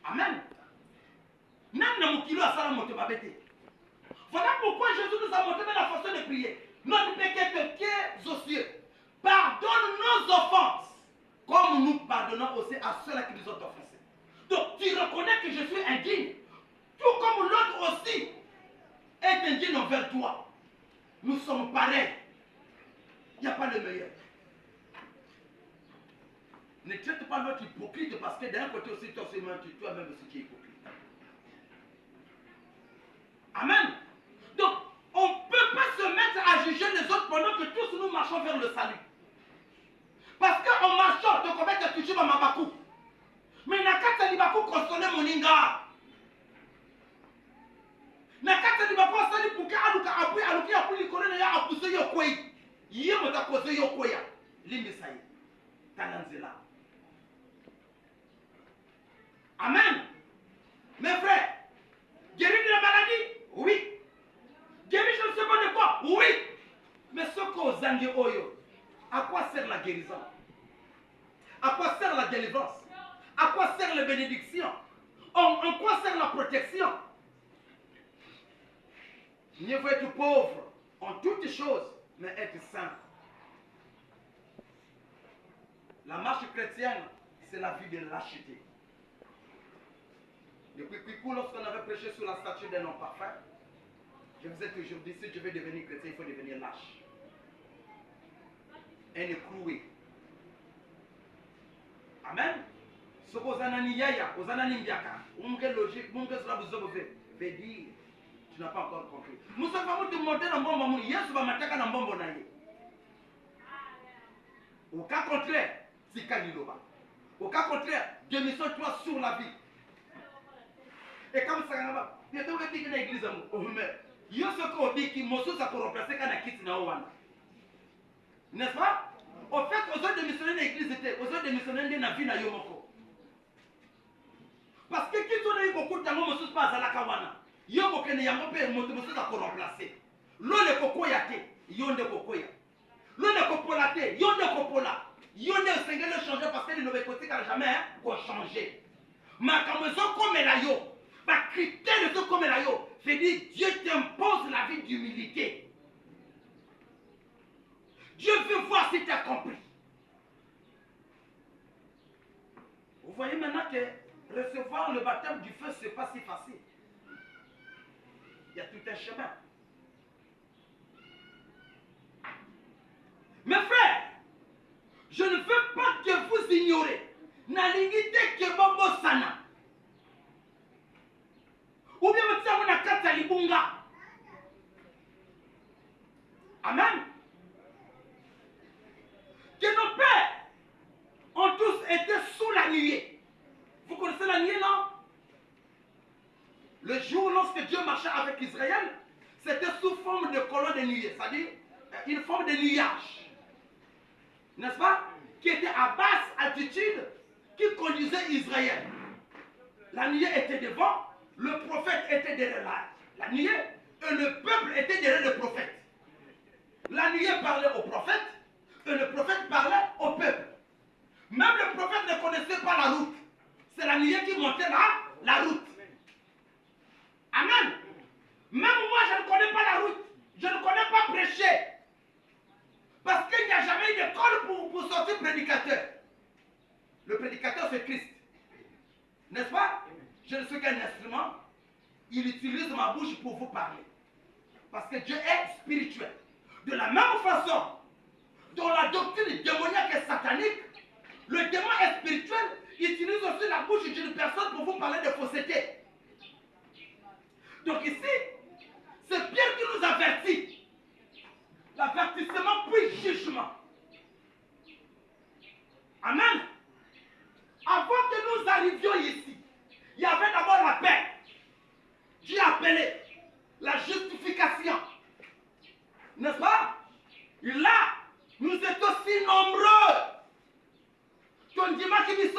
Amen. Même dans mon kilo à ça, la monter ma bête. Voilà pourquoi Jésus nous a montré la façon de prier. Notre péché qui est aux cieux. Pardonne nos offenses. Comme nous pardonnons aussi à ceux-là qui nous ont offensés. Donc tu reconnais que je suis indigne. Tout comme l'autre aussi est indigne envers toi. Nous sommes pareils. Il n'y a pas le meilleur. Ne traite pas l'autre hypocrite parce que d'un côté aussi, toi-même aussi tu es hypocrite. Amen. Donc, on ne peut pas se mettre à juger les autres pendant que tous nous marchons vers le salut. Parce qu'en marchant, tu commets toujours à Mabakou. Mais Nakata Libakou consolé Moninga. Nakata Libakou sali pour qu'Aluka appuie, Aluki appuie, Likorene ya appuie Yokwei. Yé mota kose Yokweya. Limbisaï. Tananzela. Amen. Mes frères, guérir de la maladie? Oui. Guérir je ne sais pas de quoi? Oui. Mais ce qu'aux Zangé Oyo, à quoi sert la guérison? À quoi sert la délivrance? À quoi sert la bénédiction? En quoi sert la protection? Mieux vaut être pauvre en toutes choses, mais être saint. La marche chrétienne, c'est la vie de lâcheté. Depuis Kwikou, lorsqu'on avait prêché sur la statue d'un homme parfait, je vous ai toujours dit, si je veux devenir chrétien, il faut devenir lâche. Et ne clouer. Amen. Ce que vous avez dit, vous avez dit, vous avez logique, vous avez dit, tu n'as pas encore compris. Nous savons te monter dans le bon moment, Yesu va m'attaquer dans le bon moment. Au cas contraire, c'est Kaniloba. Au cas contraire, démissionne-toi sur la vie. Et comme ça, il y a des gens qui l'église, il y a ceux qui ont dit qu'ils m'ont remplacé quand ils quittent Naouana. N'est-ce pas? Au fait, aux autres démissionnaires de l'église, aux autres démissionnaires de la vie na Yomoko. Parce que qui sont eu beaucoup de temps, on ne se passe à la Kawana. Yomoko ne y'a pas pu remplacer. L'on est cocoyate, yon de cocoya. L'on est copolate, yon de copola. Yon de Seigneur le changer parce que les nouveaux côtés n'ont jamais changé. Mais comme ils sont comme la yo. Par critère de ce comme là, je dis, Dieu t'impose la vie d'humilité. Dieu veut voir si tu as compris. Vous voyez maintenant que recevoir le baptême du feu, ce n'est pas si facile. Il y a tout un chemin. Mes frères, je ne veux pas que vous ignorez. Nalingite que bobo sana. Ou bien vous savez, on a quatre libunga. Amen. Que nos pères ont tous été sous la nuée. Vous connaissez la nuée, non? Le jour lorsque Dieu marchait avec Israël, c'était sous forme de colonne de nuée, c'est-à-dire une forme de nuage. N'est-ce pas? Qui était à basse altitude, qui conduisait Israël. La nuée était devant. Le prophète était derrière la nuée et le peuple était derrière le prophète. La nuée parlait au prophète et le prophète parlait au peuple. Même le prophète ne connaissait pas la route. C'est la nuée qui montait la route. Amen. Même moi, je ne connais pas la route. Je ne connais pas prêcher. Parce qu'il n'y a jamais eu d'école pour sortir prédicateur. Le prédicateur, c'est Christ. N'est-ce pas? Je ne suis qu'un instrument. Il utilise ma bouche pour vous parler. Parce que Dieu est spirituel. De la même façon, dans la doctrine démoniaque et satanique, le démon est spirituel. Il utilise aussi la bouche d'une personne pour vous parler de fausseté. Donc ici, c'est Pierre qui nous avertit. L'avertissement puis jugement. Amen. Avant que nous arrivions ici, il y avait d'abord la paix. Dieu a appelé la justification. N'est-ce pas? Et là, nous étions si nombreux. Qu'on dit qui dit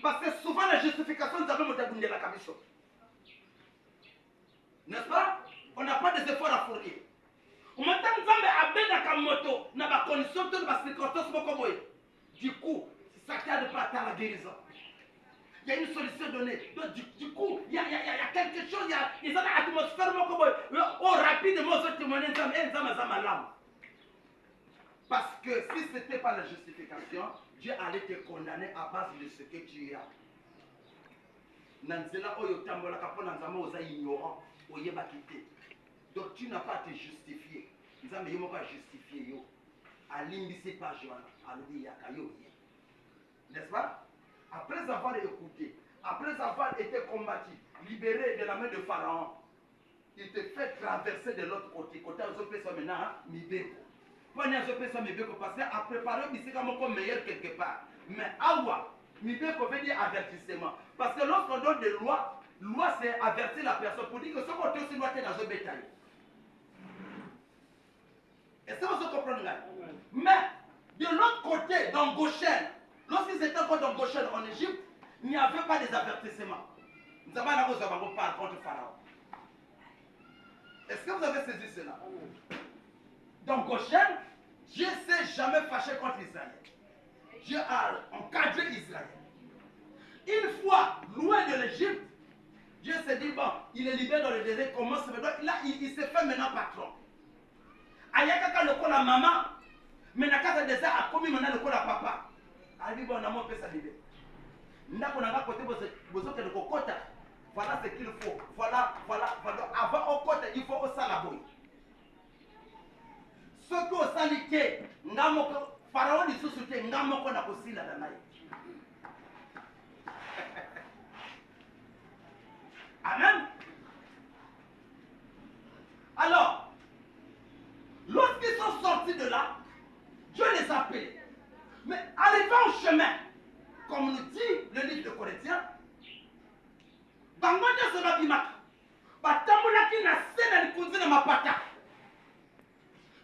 Parce que souvent la justification, nous avons monté la commission. N'est-ce pas? On n'a pas des efforts à fournir. Au moment où Nzambe abendaka moto na ba condition de ba circonstance moko boye. Du coup, ça ne pas atteindre la guérison. Il y a une solution donnée. Donc, du coup, il y a quelque chose, il y a une atmosphère moko boye. Oh, rapidement, on témoigner Nzambe. Parce que si ce n'était pas la justification, Dieu allait te condamner à base de ce que tu as. Nanzela oyo tambola kapona nzama oza ignorant oyeba kité. Donc tu n'as pas à te justifier. Nzambe yo moko justifier yo. Alimbisi pas Joana, alobi yakayo. N'est-ce pas? Après avoir écouté, après avoir été combattu, libéré de la main de Pharaon, il te fait traverser de l'autre côté. Côté aux autres maintenant, Mibeko. Prenez aux autres Mibeko parce qu'il a préparé Bissika moko meilleur quelque part. Mais Awa, Mibeko veut dire avertissement. Parce que lorsqu'on donne des lois, loi c'est avertir la personne pour dire que ce côté aussi doit être dans un bétail. Est-ce que vous comprenez? Mais de l'autre côté, dans Goshen, lorsqu'ils étaient encore dans Goshen en Égypte, il n'y avait pas des avertissements. Nous avons parlé contre Pharaon. Est-ce que vous avez saisi cela? Dans Goshen, Dieu ne s'est jamais fâché contre Israël. Dieu a encadré Israël. Une fois loin de l'Égypte, Dieu s'est dit, bon, il est libéré dans le désert, comment se fait? Là, il s'est fait maintenant patron. Ayaka le la maman, mais na casa désert a commis maintenant le la papa. A dit, bon, on a mon père libéré. N'a qu'on a côté besoin de kokota. Voilà ce qu'il faut. Voilà. Avant au côté, il faut au salaboy. Ce que au salité, n'amoko, pharaon dit sous-souté, n'amoko na kosila danaï. Amen. Alors, lorsqu'ils sont sortis de là, Dieu les a appelés. Mais arrivant au chemin, comme nous dit le livre de Corinthiens, Bangote se va bimaka. Batamulaki na sena likunzi na mapata.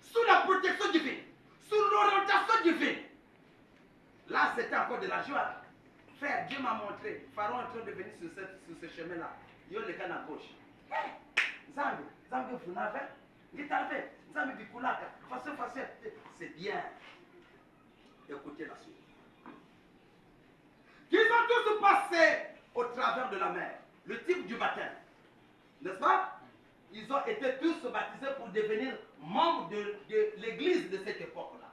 Sous la protection divine, sous l'orientation divine. Là, c'était encore de la joie. Frère, Dieu m'a montré. Pharaon est en train de venir sur ce chemin-là. Il y a le canne à gauche. Zambi, vous n'avez pas. Zambi, bikulaka. Facile. C'est bien. Écoutez la suite. Qu'ils ont tous passé au travers de la mer. Le type du baptême. N'est-ce pas? Ils ont été tous baptisés pour devenir membres de l'église de cette époque-là.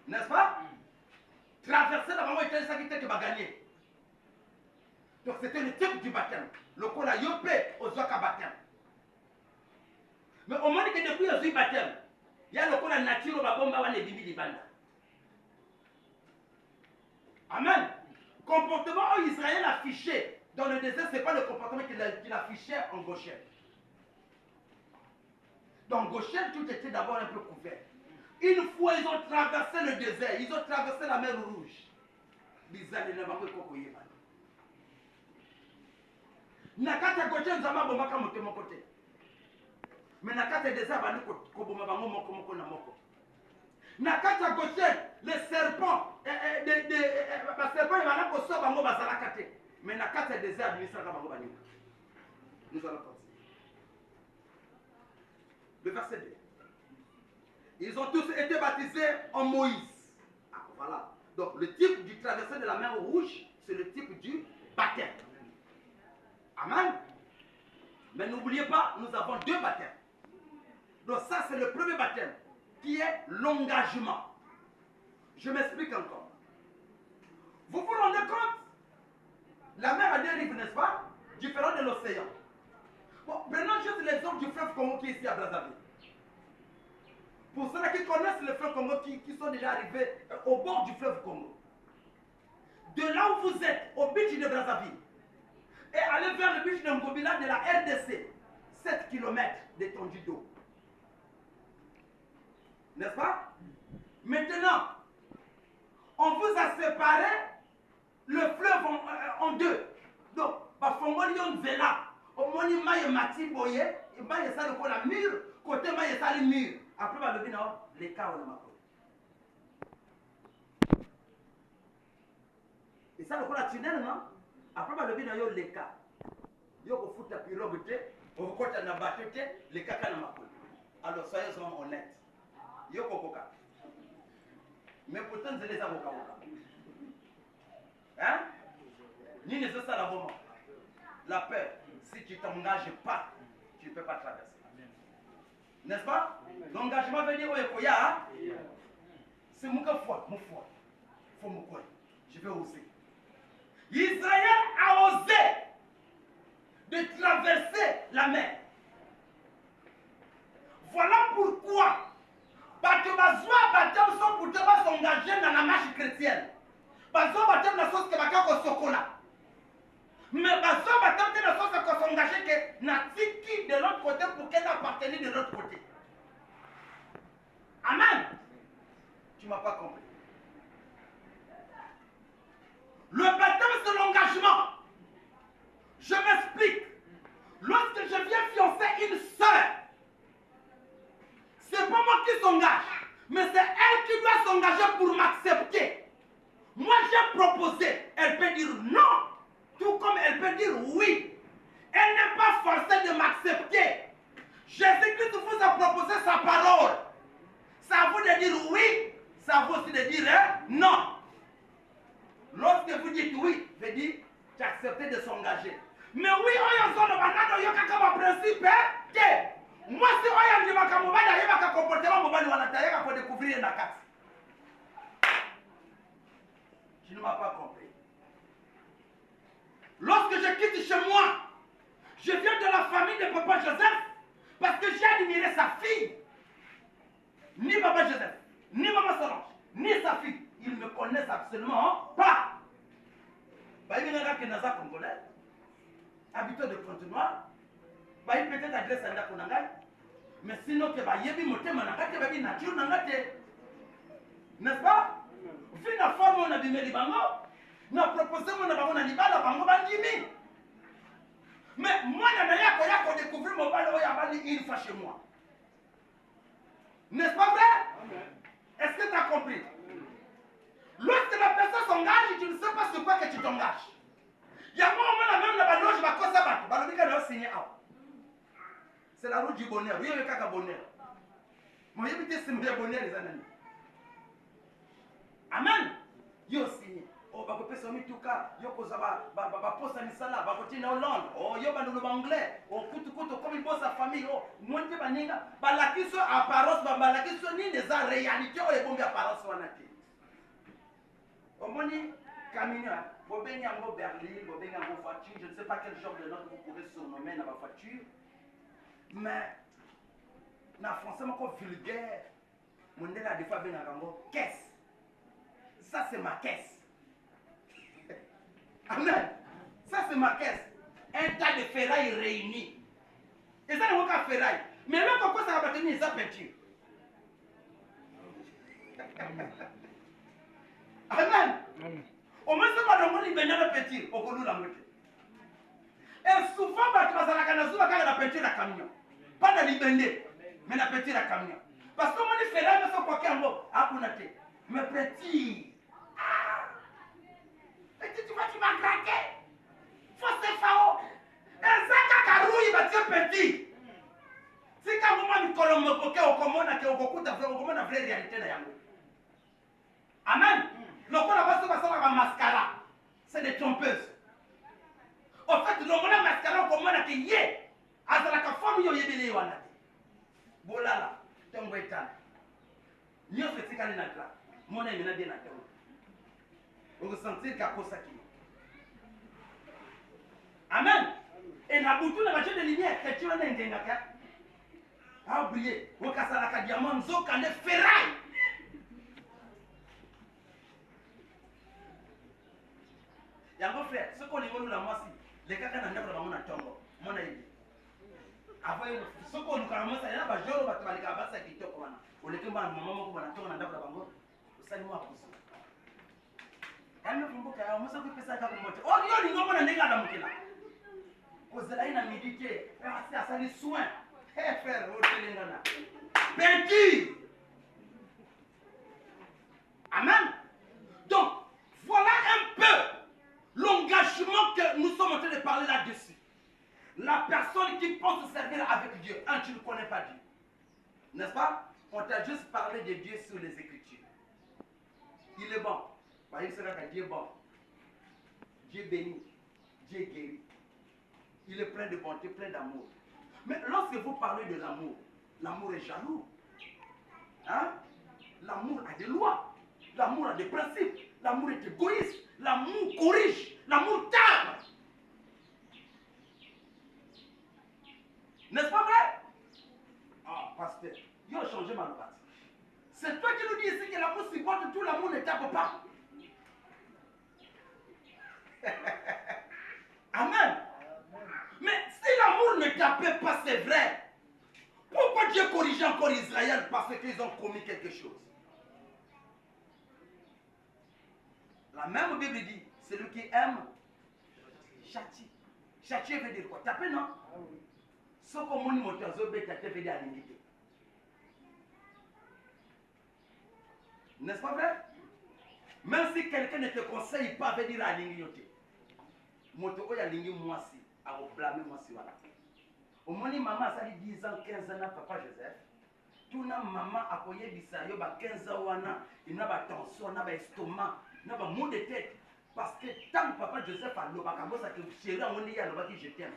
N'est-ce pas? Traverser la maman était ça qui était gagné. Donc c'était le type du baptême. Le kola yopé au zoaka baptême. Mais au moment que depuis le baptême, il y a le kola nature au babomba wa nebimbi libanda. Amen. Comportement Israël affiché dans le désert, ce n'est pas le comportement qu'il affichait en Goshen. Dans Goshen, tout était d'abord un peu couvert. Une fois, ils ont traversé le désert, ils ont traversé la mer Rouge. Nakata Goshen, Zama Bomaka Motemo côté. Mais Nakata désert, Bani Koboma Bango Moko na Moko. Nakata Goshen, les serpents, les serpents, ils vont aller Bango Bazalakate. Mais Nakata désert, administrateur Bango Bani. Nous allons continuer. Le verset 2. Ils ont tous été baptisés en Moïse. Ah, voilà. Donc le type du traversé de la mer Rouge, c'est le type du baptême. Amen. Mais n'oubliez pas, nous avons deux baptêmes. Donc ça, c'est le premier baptême, qui est l'engagement. Je m'explique encore. Vous vous rendez compte? La mer a deux rives, n'est-ce pas? Différentes de l'océan. Bon, prenons juste l'exemple du fleuve Congo qui est ici à Brazzaville. Pour ceux qui connaissent le fleuve Congo, qui sont déjà arrivés au bord du fleuve Congo. De là où vous êtes, au beach de Brazzaville, et aller vers le beach de Ngobila de la RDC, 7 km d'étendue d'eau. N'est-ce pas? Maintenant, on vous a séparé le fleuve en deux. Donc, Bafongolion Zela, au moni maye mati boye, et maye ça le la mur, côté maye ça le mur. Après, bah, le bino, les cas on a. Et ça le la tunnel, non? Après, bah, le bino, yo les cas. Yo ko futa pirogue te, okokota na bato te le kaka na makolo. Alors soyons honnêtes. Yo kokoka. Mais pourtant nzela eza kokakoka. Hein? Nini c'est ça la moment? La peur. Si tu t'engages pas, tu ne peux pas traverser. N'est-ce pas? L'engagement veut dire oyekoya. C'est mon foi, mon foi. Faut me croire. Je vais oser. Israël a osé de traverser la mer. Voilà pourquoi bato bazwa batem so pour s'engager dans la marche chrétienne. Bazwa batem na sauce que bakako sokola. Mais bazwa batem te na sauce que s'engager que na tiki de l'autre côté pour qu'elle appartienne de l'autre côté. Amen. Tu m'as pas compris. Le baptême c'est l'engagement. Je m'explique. Lorsque je viens fiancer une sœur, c'est pas moi qui s'engage, mais c'est elle qui doit s'engager pour m'accepter. Moi j'ai proposé, elle peut dire non, tout comme elle peut dire oui. Elle n'est pas forcée de m'accepter. Jésus-Christ vous a proposé sa parole. Ça à vous de dire oui, ça à vous aussi de dire non. Lorsque vous dites oui, veut dire tu as accepté de s'engager. Mais oui, on a un principe que moi si on a un comportement, on va découvrir la carte. Tu ne m'as pas compris. Lorsque je quitte chez moi, je viens de la famille de Papa Joseph parce que j'ai admiré sa fille. Ni Papa Joseph, ni Maman Solange, ni sa fille, ils ne me connaissent absolument pas. Il y a un qui congolais, habitant de Pointe-Noire, il peut-être adresse à Ndakonangay, mais sinon, il y a des nature, n'est-ce pas? Vu la forme, on a bimé les bango, on a proposé, on a bango, bango, bandimi. Mais moi, je vais découvrir mon bal, une fois chez moi. N'est-ce pas vrai? Est-ce que tu as compris? Lorsque la personne s'engage, tu ne sais pas sur quoi que tu t'engages. Il y a un moment même la loge, c'est la route du bonheur. Il y a un bonheur. Moi, je vais te bonheur les années. Amen. Yo signé. Oh, bah, peut-être que tout cas, yo posa ba posa ni sala, ba kotina Hollande. Oh, yo ba ndolo anglais. Oh, kutu comme il bosse sa famille. Oh, monte ba ninga, ba la kiso apparence, ba la kiso ni des réalité oh, et bon apparence wanati. Au moni camion, bobenga ngo berline, bobenga ngo voiture, je ne sais pas quel genre de note vous pouvez surnommer dans ma voiture. Mais na français moko vulgaire, mon ndela des fois benga ngo caisse. Ça c'est ma caisse. Amen. Ça c'est ma caisse. Un tas de ferrailles réunis. Et ça n'est pas ferraille. Mais là, pourquoi ça va tenir sa peinture? Amen. Au moins, c'est pas de mon libérer la peinture. Au colo la moitié. Et souvent, tu vas à la quand la peinture la camion. Pas de libérer, mais la peinture la camion. Parce que moi, les ferrailles ne sont pas qu'un mot. Ah, pour noter. Mais petit. Tu vas craquer. Faut se faire. Et ça, quand il va te petit. Si quand vous m'avez colombo, au commande, au la vraie réalité. Amen. Le qu'on a passé par mascara. C'est des trompeuses. En fait, le mascara, au commande, qui y est. À la femme, il y a des wana. Bolala, tombe étal. Nyo se tikali na tra. Mona imena bien na tra. Vous ressentez qu'à cause ça qui. Amen. Et la boutou n'a pas de lumière. Que tu en as un gars. A oublié. Au casala ka diamant zo kande ferraille. Yango frère, ce qu'on est venu la moisi, les caca n'a pas mon atongo. Mon aïe. Avant ce qu'on nous commence à dire, bah je vais te parler à base qui te commande. Au lieu que ma maman me commande, on a d'abord la bango. Ça nous a poussé. Yango kumbuka, on s'occupe de ça comme moto. Oh yo ni ngoma na ndega na mukila. Kozela ina méditer, c'est ça les soins. Eh frère, au telengana. Peinture. Amen. Donc, voilà un peu l'engagement que nous sommes en train de parler là-dessus. La personne qui pense servir avec Dieu, tu ne connais pas Dieu. N'est-ce pas? On t'a juste parlé de Dieu sur les Écritures. Il est bon. Par exemple, Dieu est bon. Dieu bénit. Dieu guérit. Il est plein de bonté, plein d'amour. Mais lorsque vous parlez de l'amour, l'amour est jaloux. Hein? L'amour a des lois. L'amour a des principes. L'amour est égoïste. L'amour corrige. L'amour tape. N'est-ce pas vrai? Ah, pasteur, il a changé ma loi. C'est toi qui nous dis ici que l'amour supporte tout, l'amour ne tape pas. Amen. Mais si l'amour ne tapait pas, c'est vrai. Pourquoi Dieu corrige encore Israël? Parce qu'ils ont commis quelque chose. La même Bible dit, celui qui aime, châtie. Châtier veut dire quoi? Taper, non? Ce qu'on m'a dit, veut dire l'unité. N'est-ce pas vrai? Même si quelqu'un ne te conseille pas, veut dire à l'unité. Moto oya lingi mwasi, a blâmer mwasi voilà. Au moins maman ça dit 10 ans, 15 ans papa Joseph. Tout na maman a koye bisa yo ba 15 ans wana, il n'a pas tension, n'a pas estomac, n'a pas mot de tête parce que tant papa Joseph a loba kabosa que chéri on dit ya loba qui je t'aime.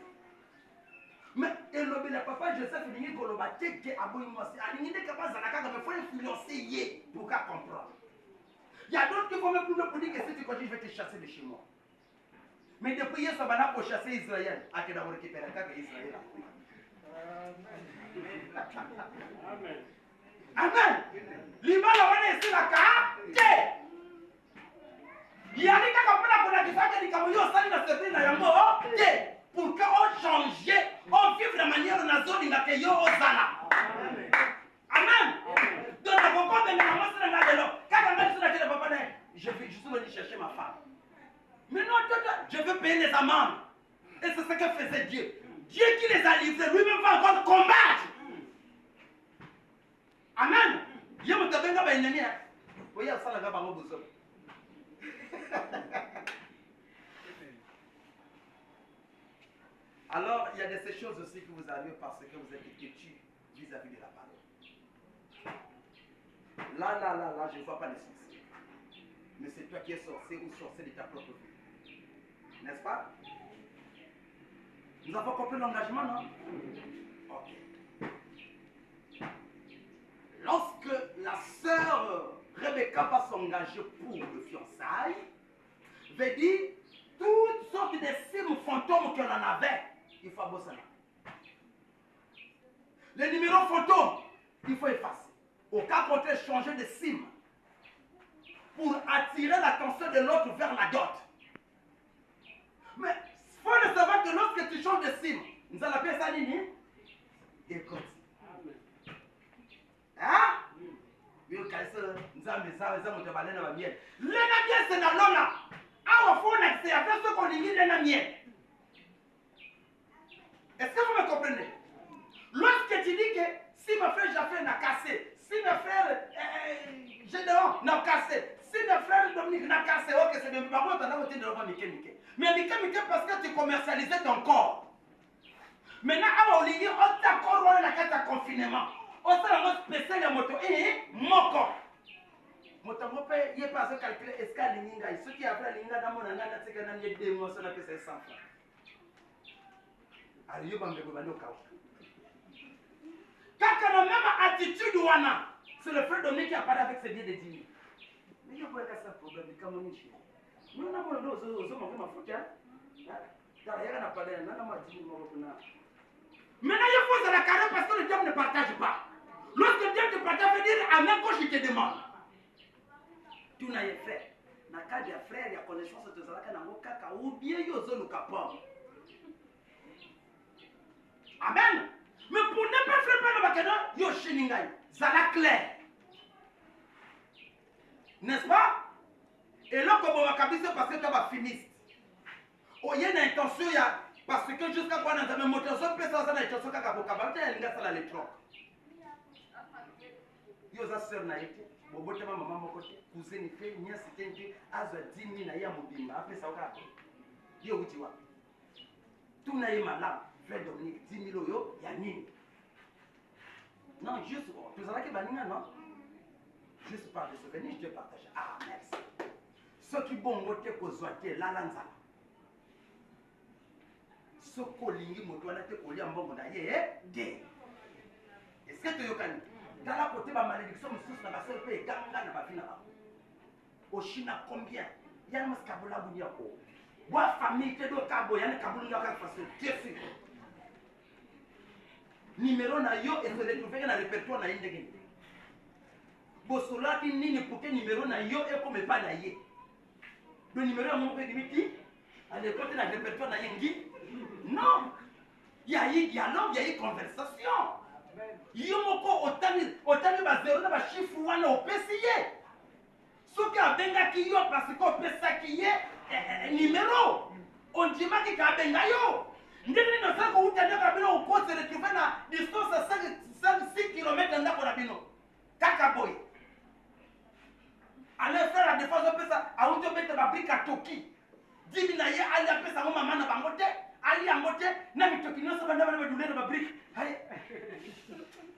Mais elobi la papa Joseph lingi ko loba teke aboyi mwasi, alingi de kapaz na kaka me faut influencer yé pour qu'à comprendre. Il y a d'autres qui vont me pour dire que si tu continues je vais te chasser de chez moi. Mais depuis hier, ça va pour chasser Israël. À qui d'abord récupérer Israël. Amen. Amen. L'imam a ici la carte. Il y a des gens qui ont dit que les Camerounais sont dans ce pays pour qu'on change, on vive la manière dont on a fait aux Zala. Amen. Donc, on va venir à moi, quand on a je suis venu chercher ma femme. Mais non, je veux payer les amendes. Et c'est ce que faisait Dieu. Dieu qui les a livrés, lui-même va encore combattre. Amen. Dieu me dit, venga ennemi. Oui, ça la gaba besoin. Alors, il y a de ces choses aussi que vous avez parce que vous êtes têtus vis-à-vis de la parole. Là, je ne vois pas les sorciers. Mais c'est toi qui es sorcier ou sorcier de ta propre vie. N'est-ce pas? Nous avons compris l'engagement, non? Ok. Lorsque la sœur Rebecca va s'engager pour le fiançailles, veut dire toutes sortes de signes fantômes qu'elle en avait, il faut abosser là. Les numéros fantômes, il faut effacer. Au cas contraire, changer de sim pour attirer l'attention de l'autre vers la dot. Mais il faut le savoir que lorsque tu changes de sim, nous allons appeler ça Nini. Écoute. Hein? Le miel, c'est dans l'eau là. Ah, c'est après ce qu'on dit le miel. Est-ce que vous me comprenez? Lorsque tu dis que si mon frère Jaffé n'a cassé, si mon frère Gédéon n'a cassé, si mon frère Dominique n'a cassé, ok, c'est bien. Par contre, on a voté de l'eau Miké. Mais Miké parce que tu commercialisais ton corps. Maintenant, à Olivier, on t'a encore la carte à confinement. On s'est spécial de moto et mon corps. Moto, il est pas calculé escale Linga. Ce qui a fait Linga dans mon angana, c'est qu'il y a des mots sur la PC 100 francs. Alors, il y a un peu de quand on a même attitude, c'est le frère Dominique qui a parlé avec ses billets de 10 000. Mais il y a pas un problème, comme on dit. Nous n'avons pas de choses. Maintenant, il faut se la carrer parce que le diable ne partage pas. Lorsque le diable te partage, veut dire à même quand je te demande. Tout n'a pas fait. Dans le cas des frères, il y a connaissance de ça, ou bien il y a zone capable. Amen. Mais pour ne pas frapper le bakana, il y a Sheningai. Ça la clair. N'est-ce pas? Et là, comme on va capisser parce que tu vas finir. Oh, il y a une intention, parce que jusqu'à quand on a même moteur, ça peut être ça, l'intention qu'à Kabaka, il y a ça l'électron. Il y a ça sœur naïté, bobote ma maman mon côté, cousine fait, nièce fait, azwa 10 000 na ya mobimba, après ça au cas. Il y a où tu vois? Tout n'a pas malade. Frère Dominique, 10 000 euros, il y a nini. Non, juste, tu as dit que non? Juste par des souvenirs, je te partage. Ah, merci. Ceux qui vont voter pour Zoaté, la lanza. Ceux qui ont voté pour Zoaté, est-ce que tu as vu? Dans la côté de la malédiction, je suis dans la seule paix, au China, combien? Il y a un Kabola Bouniako. Bois famille, tu dois Kabo, il y a un Kaboula façon. Dieu sait. Numéro na yo et se retrouver dans le répertoire na indégé. Bosola qui ni pour que numéro na yo et comme pas na yé. Le numéro à mon père dit, à l'époque dans le répertoire na yengi. Non. Il y a eu dialogue, il y a eu conversation. Yo moko otami ba zéro na ba chiffre wana opesiye. Soki abenga ki yo parce que opesa ki ye numéro. On dit ma ki ka benga yo. Ndenge no sako utanda kabino ukose retrouver na distance à 6 km ndako na bino. Kaka boy. Allez faire la défense de ça, à où tu mets ta brique à Toki. Dis na ye ali apesa mo mama na bangote, ali angote na mitoki no saba na ba douleur na brique. Allez.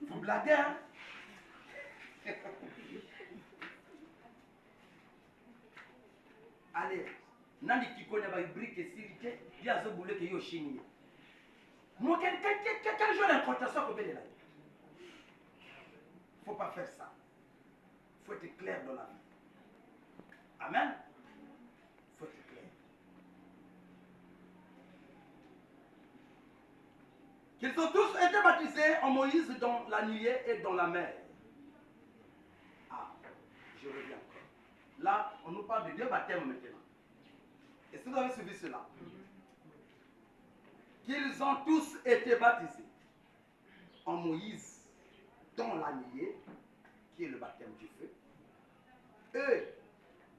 Vous blaguez hein? Allez, nani kikone ba brique sirite, ya zo boule ke yo chini. Moi quel jour d'importation que là. Faut pas faire ça. Faut être clair dans la vie. Amen. Faut être clair. Qu'ils ont tous été baptisés en Moïse dans la nuée et dans la mer. Ah, je reviens encore. Là, on nous parle de deux baptêmes maintenant. Est-ce que vous avez suivi cela? Qu'ils ont tous été baptisés en Moïse dans la nuée, qui est le baptême du feu, et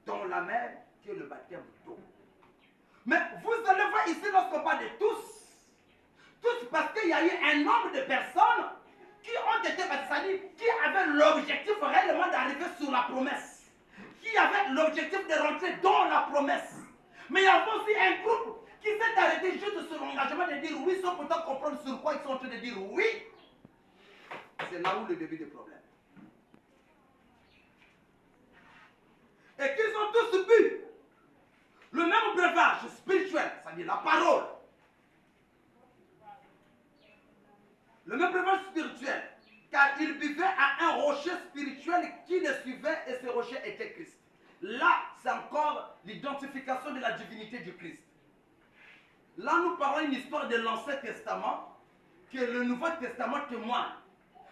dans la mer, qui est le baptême d'eau. Mais vous allez voir ici, lorsqu'on parle de tous parce qu'il y a eu un nombre de personnes qui ont été baptisées, qui avaient l'objectif réellement d'arriver sur la promesse, qui avaient l'objectif de rentrer dans la promesse. Mais il y a aussi un groupe qui s'est arrêté juste sur l'engagement de dire oui, sans pourtant comprendre sur quoi ils sont en train de dire oui. C'est là où le début du problème. Et qu'ils ont tous bu le même breuvage spirituel, c'est-à-dire la parole. Le même breuvage spirituel, car ils buvaient à un rocher spirituel qui les suivait et ce rocher était Christ. Là, c'est encore l'identification de la divinité du Christ. Là, nous parlons d'une histoire de l'Ancien Testament que le Nouveau Testament témoigne.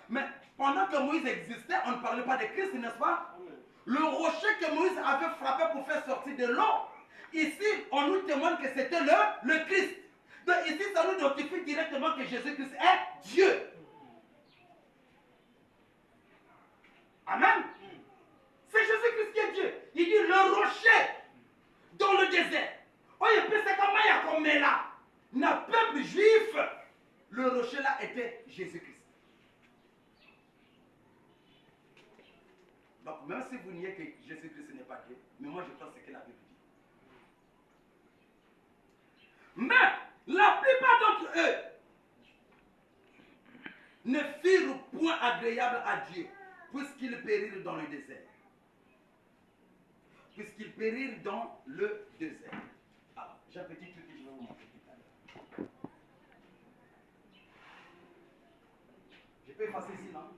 Mais pendant que Moïse existait, on ne parlait pas de Christ, n'est-ce pas? Le rocher que Moïse avait frappé pour faire sortir de l'eau, ici, on nous témoigne que c'était le Christ. Donc ici, ça nous notifie directement que Jésus-Christ est Dieu. Amen. C'est Jésus-Christ qui est Dieu. Il dit le rocher dans le désert. Oh, il peut se comme là. N'a peuple juif. Le rocher là était Jésus-Christ. Donc même si vous niez que Jésus-Christ n'est pas Dieu, mais moi je pense ce que la Bible dit. Mais la plupart d'entre eux ne firent point agréable à Dieu, puisqu'ils périrent dans le désert. Puisqu'ils périrent dans le désert. Alors, j'ai un petit truc que je vais vous montrer tout à l'heure. Je peux effacer ici, non?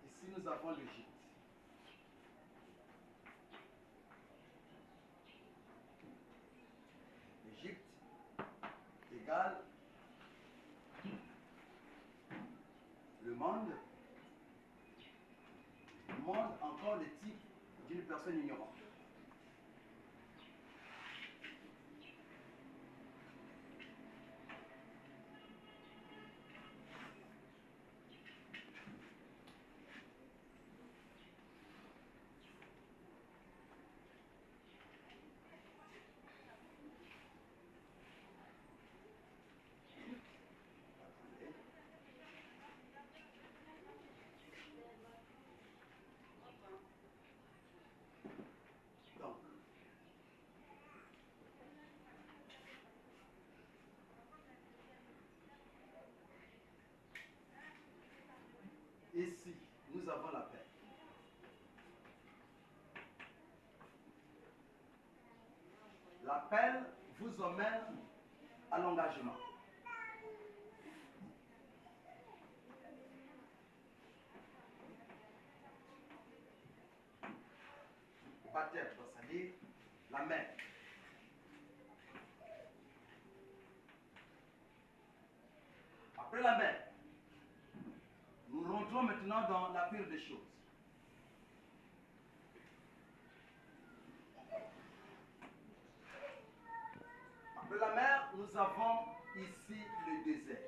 Ici, nous avons l'Égypte. L'Égypte égale le monde encore le type d'une personne ignorante. L'appel vous emmène à l'engagement. Baptême, c'est-à-dire la mer. Après la mer, nous rentrons maintenant dans la pire des choses. Après la mer, nous avons ici le désert.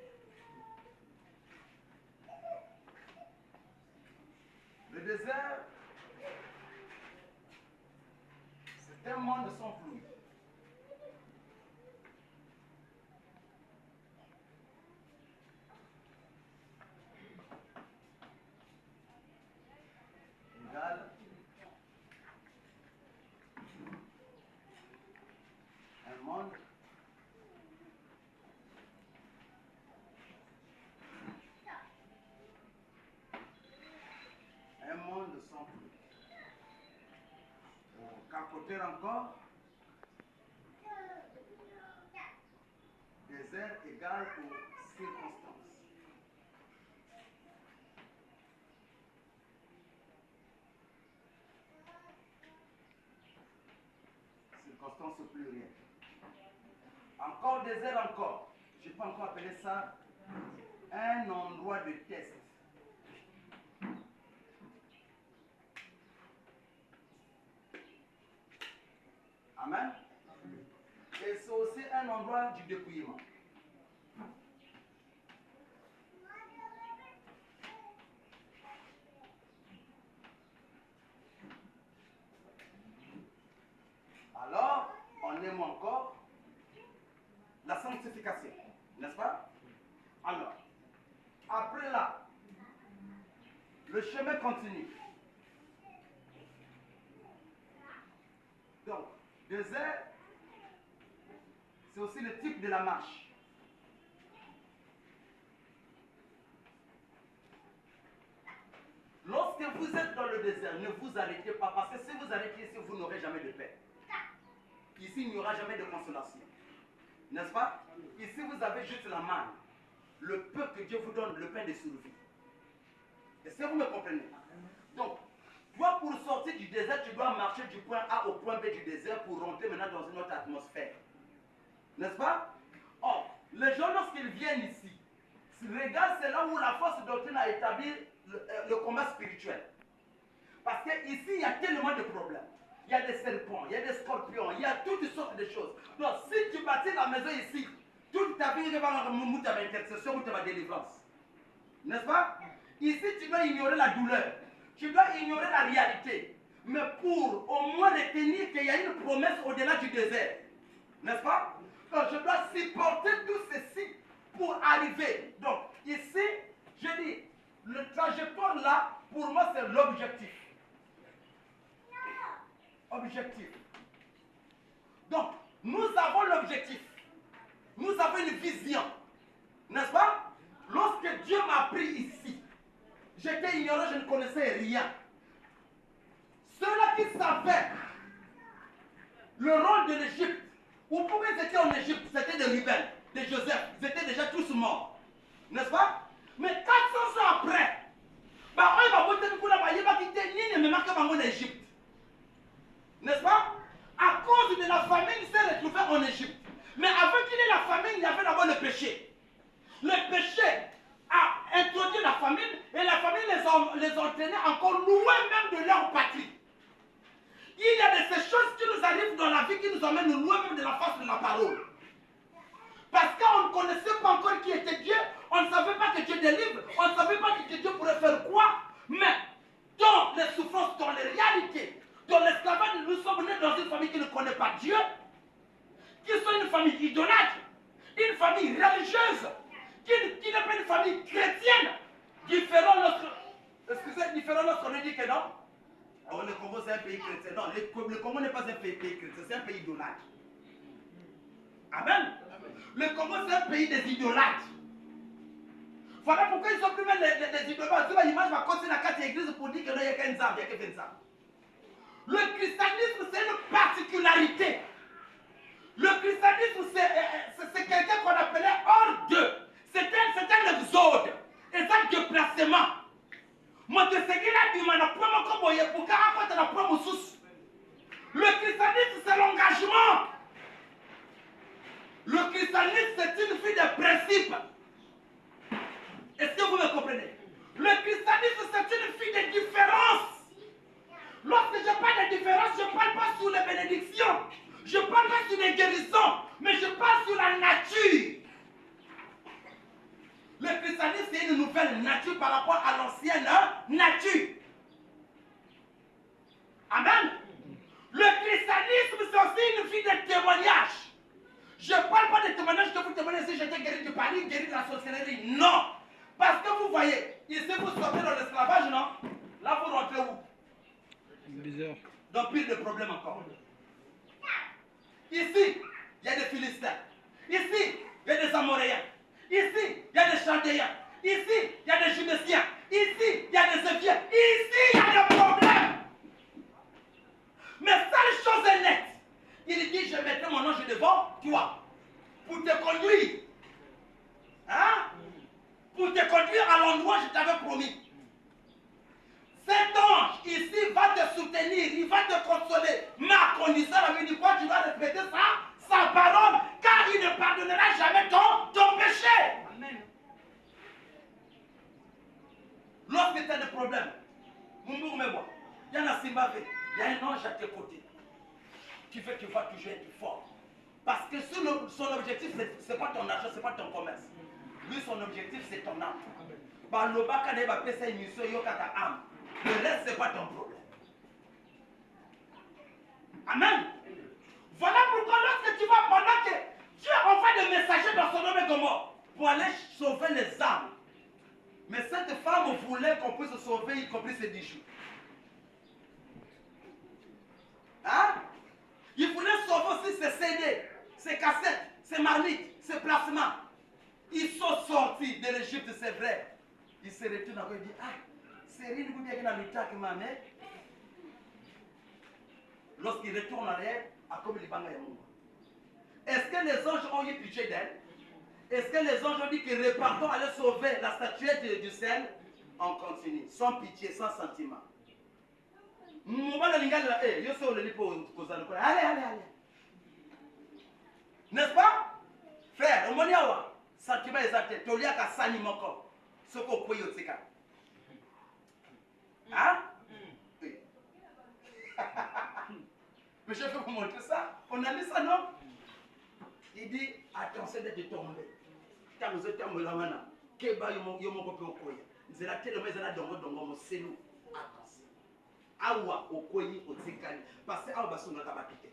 Le désert, c'est un monde sans pluie. Égal un monde sans pluie. Qu'à côté encore, désert égal aux circonstances. Circonstances plus rien. Encore désert encore. Je peux encore appeler ça un endroit de test. Amen. Et c'est aussi un endroit du dépouillement. Alors, on aime encore la sanctification, n'est-ce pas? Alors, après là, le chemin continue. Donc, désert, c'est aussi le type de la marche. Lorsque vous êtes dans le désert, ne vous arrêtez pas, parce que si vous arrêtez ici, vous n'aurez jamais de paix. Ici, il n'y aura jamais de consolation. N'est-ce pas? Ici, vous avez juste la manne. Le peu que Dieu vous donne, le pain de survie. Est-ce que vous me comprenez? Donc, toi, pour sortir du désert, tu dois marcher du point A au point B du désert pour rentrer maintenant dans une autre atmosphère. N'est-ce pas? Or, les gens, lorsqu'ils viennent ici, regarde, c'est là où la force doctrine a établi le combat spirituel. Parce qu'ici, il y a tellement de problèmes. Il y a des serpents, il y a des scorpions, il y a toutes sortes de choses. Donc, si tu bâtis la maison ici, toute ta vie, il va y avoir une intercession ou ta délivrance. N'est-ce pas? Ici, tu dois ignorer la douleur. Tu dois ignorer la réalité. Mais pour au moins retenir qu'il y a une promesse au-delà du désert. N'est-ce pas? Donc, je dois supporter tout ceci pour arriver. Donc, ici, je dis, le trajectoire là, pour moi, c'est l'objectif. Objectif. Donc, nous avons l'objectif. Nous avons une vision. N'est-ce pas? Lorsque Dieu m'a pris ici, j'étais ignorant, je ne connaissais rien. Ceux-là qui savaient le rôle de l'Égypte, ou pourquoi ils étaient en Égypte, c'était des rebelles, des Joseph, ils étaient déjà tous morts. N'est-ce pas? Mais 400 ans après, bah, on va voter pour la Baye, va quitter Nîmes, mais marquer en Égypte. N'est-ce pas? À cause de la famine, il s'est retrouvé en Égypte. Mais avant qu'il ait la famine, il y avait d'abord le péché. Le péché a introduit la famine et la famine les entraînait encore loin même de leur patrie. Il y a de ces choses qui nous arrivent dans la vie qui nous emmènent loin même de la face de la parole. Parce qu'on ne connaissait pas encore qui était Dieu, on ne savait pas que Dieu délivre, on ne savait pas que Dieu pourrait faire quoi. Mais dans les souffrances, dans les réalités, dans l'esclavage, nous sommes nés dans une famille qui ne connaît pas Dieu, qui sont une famille idolâtre, une famille religieuse, qui n'est pas une famille chrétienne, différent lorsqu'on dit que non. Oh, le Congo c'est un pays chrétien. Non, le Congo n'est pas un pays chrétien, c'est un pays idolâtre. Amen. Le Congo c'est un pays des idolâtres. Voilà pourquoi ils sont plus même les idolâtres. Tu vois l'image va continuer à 4 églises pour dire que non, il n'y a qu'un zam, il n'y a que 20 ans. Le christianisme c'est une particularité. Le christianisme, c'est quelqu'un qu'on appelait hors d'eux. C'est un exode. Et ça, déplacement. Moi, te sais qu'il a dit, la promo comme vous pour qu'à la promo sous. Le christianisme, c'est l'engagement. Le christianisme, c'est une vie de principe. Est-ce que vous me comprenez? Le christianisme, c'est une vie de différence. Lorsque je parle de différence, je ne parle pas sur les bénédictions. Je ne parle pas sur les guérisons. Mais je parle sur la nature. Le christianisme, c'est une nouvelle nature par rapport à l'ancienne nature. Amen. Le christianisme, c'est aussi une vie de témoignage. Je ne parle pas de témoignage que vous témoignez si j'étais guéri du panique, guéri de la sorcellerie. Non. Parce que vous voyez, ici vous sortez dans l'esclavage, non? Là vous rentrez où? Bizarre. Donc pile de problèmes encore. Ici, il y a des Philistins. Ici, il y a des Amoréens. Ici, il y a des Chaldéens. Ici, il y a des Judéciens. Ici, il y a des Éviens. Ici, il y a des problèmes. Mais seule chose est nette. Il dit, je mettrai mon ange devant toi pour te conduire. Hein? Pour te conduire à l'endroit où je t'avais promis. Cet ange ici va te soutenir, il va te consoler. Ma condition, la vie du quoi, tu vas respecter ça, sa parole, car il ne pardonnera jamais ton péché. Amen. Lorsque tu as des problèmes, il y en a Zimbabwe, il y a un ange à tes côtés qui fait que tu vas toujours être fort. Parce que son objectif, ce n'est pas ton argent, ce n'est pas ton commerce. Lui, son objectif, c'est ton âme. Le reste, ce n'est pas ton problème. Amen. Voilà pourquoi lorsque tu vas, pendant que Dieu envoie des messagers dans son nom et Gomorrhe pour aller sauver les âmes. Mais cette femme voulait qu'on puisse se sauver, y compris ses 10 jours. Hein? Il voulait sauver aussi ses CD, ses cassettes, ses marmites, ses placements. Ils sont sortis de l'Égypte, c'est vrai. Ils se retournent et disent, ah, c'est rien de bien dans le temps que ma mère. Lorsqu'ils retournent en arrière, à comme les bangs est-ce que les anges ont eu pitié d'elle? Est-ce que les anges ont dit que repartons aller sauver la statuette du sel? On continue, sans pitié, sans sentiment. Allez. N'est-ce pas? Frère, on a sentiment exact. Tu as un sani moko. Ce qu'on peut y faire. Hein? Oui. Mais je vais vous montrer ça. On a lu ça, non? Il dit, attention d'être tombé. Quand vous êtes tombé là maintenant, Keba yomo kope okoya. Nzela tele mezela dongo mo selu. Attention. Awa okoyi otikali. Parce que awa basonga kabakite.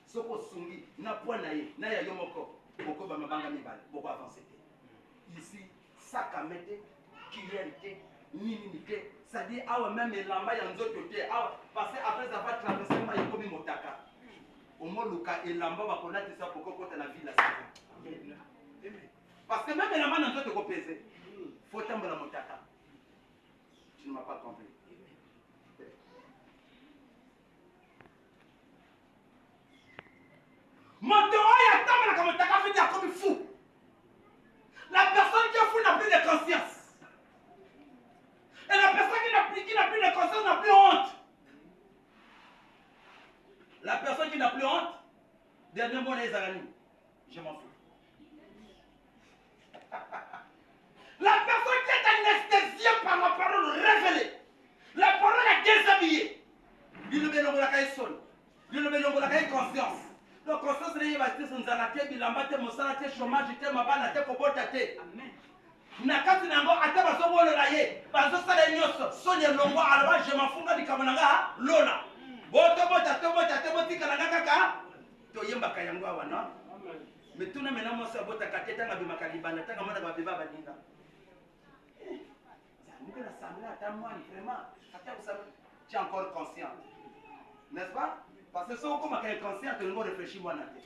Soko sungi na poana ye na ya yomoko. Boko ba mabanga mibale. Boko avancer. Ici, sakamete, kilialité, minimité. C'est-à-dire, awa même elamba ya nzoto te. Parce que après avoir traversé ma yekomi motaka. Au moins, Luka et Lamba va connaître ça pour qu'on ait la vie là. Parce que même les Lamba n'ont pas de peser. Il faut tomber la motaka. Tu ne m'as pas compris. Montoroya tombe la motaka fait dire comme fou. La personne qui est fou n'a plus de conscience. Et la personne qui n'a plus de conscience n'a plus honte. La personne qui n'a plus honte, dernier mot les amis, je m'en fous. La personne qui est anesthésiée par la parole révélée, la parole est déshabillée. Il ne veut pas son, il ne veut pas conscience. Donc conscience n'est pas si nous allons il embête mon salaire, chômage, ma balle, la tête, amen. Nakati nango ata bazobo lola ye, bazosala nyoso, sonya longo alwa je mafunga bikamonanga lona. Boto tika na kaka to yemba kayango wana. Mais tout na mena mo sa bota kateta na bimaka libana tanga mona ba beba baninga. Ça la samla ata moi vraiment, ata vous tu es encore conscient. N'est-ce pas? Parce que si on commence à être conscient, on doit réfléchir moi na tête.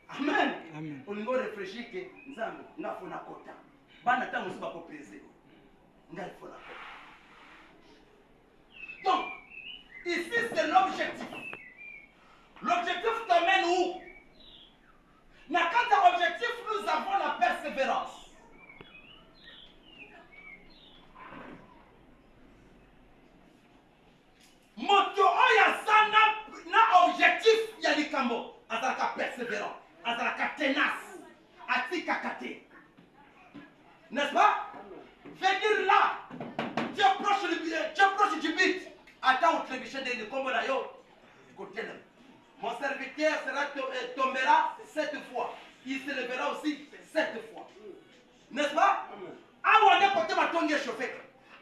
Amen. Amen. On doit réfléchir que nzambe na fona kota. Bana tango so ba ko peser. Ngai fona kota. Donc, ici, c'est l'objectif. L'objectif t'emmène où? persévérant, azalaka tenace, atika kate. N'est-ce pas? Veut dire là, tu approches du but. Attends, au trébuchet de combo d'ailleurs. Mon serviteur tombera 7 fois. Il se lèvera aussi 7 fois. N'est-ce pas? Awa de côté ma tongue chauffée.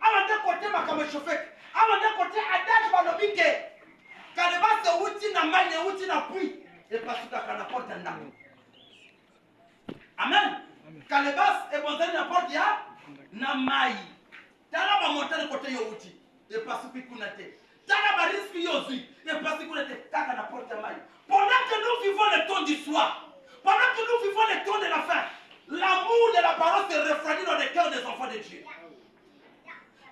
Awa de côté ma cam chauffée. Awa de côté adage balobike. Kaleba se outil na maille outil na pluie. Et parce que kana porte ndako. Amen. Kaleba et bonzali na porte ya na maille. Tala ba monter côté yo outil. Et parce que kuna te. Tala ba risque yo zui. Et parce que kuna te kaka na porte ya maille. Pendant que nous vivons le temps du soir, pendant que nous vivons le temps de la fin, l'amour de la parole se refroidit dans les cœurs des enfants de Dieu.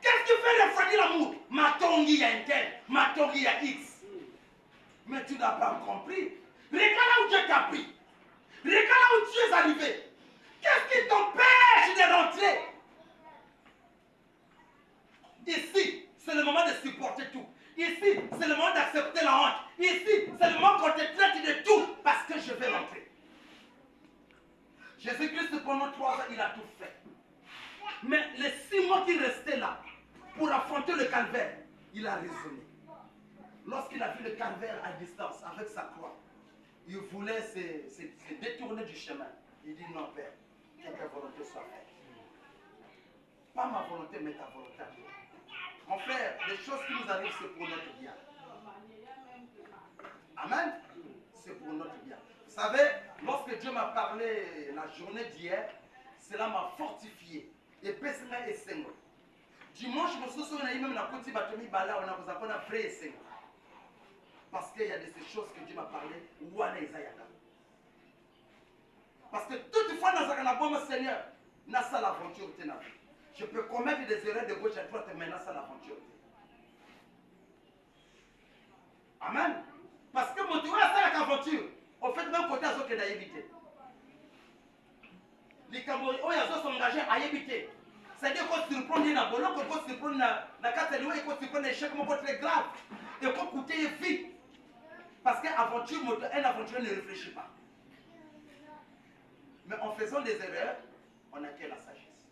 Qu'est-ce qui fait refroidir l'amour? Ma tongue y a un tel, ma tongue y a X. Mais tu n'as pas compris. Regarde là où Dieu t'a pris. Regarde là où tu es arrivé. Qu'est-ce qui t'empêche de rentrer? Ici, c'est le moment de supporter tout. Ici, c'est le moment d'accepter la honte. Ici, c'est le moment qu'on te traite de tout parce que je vais rentrer. Jésus-Christ, pendant 3 ans, il a tout fait. Mais les 6 mois qu'il restait là, pour affronter le calvaire, il a raisonné. Lorsqu'il a vu le calvaire à distance, avec sa croix, il voulait se détourner du chemin. Il dit non, Père, que ta volonté soit faite. Pas ma volonté, mais ta volonté. Mon frère, les choses qui nous arrivent, c'est pour notre bien. Amen. C'est pour notre bien. Vous savez, lorsque Dieu m'a parlé la journée d'hier, cela m'a fortifié. Et pesima et sengo. Dimanche, je me souviens même la petite batomi bala, on a vous appelé vrai et sengo. Parce qu'il y a de ces choses que Dieu m'a parlé, ouana Isayaka. Parce que toutefois, dans un bon Seigneur, n'a pas l'aventure. Je peux commettre des erreurs de gauche à droite, mais n'a pas l'aventure. Amen. Parce que mon Dieu a cette aventure. Au fait, même côté à ce qu'il a évité. Les Camerounais, ils sont engagés à éviter. C'est-à-dire qu'on se surprend dans le bolo, qu'on se surprend dans la catégorie, qu'on se surprend dans l'échec très grave. Et qu'on coûte vite. Parce qu'un aventurier ne réfléchit pas. Mais en faisant des erreurs, on acquiert la sagesse.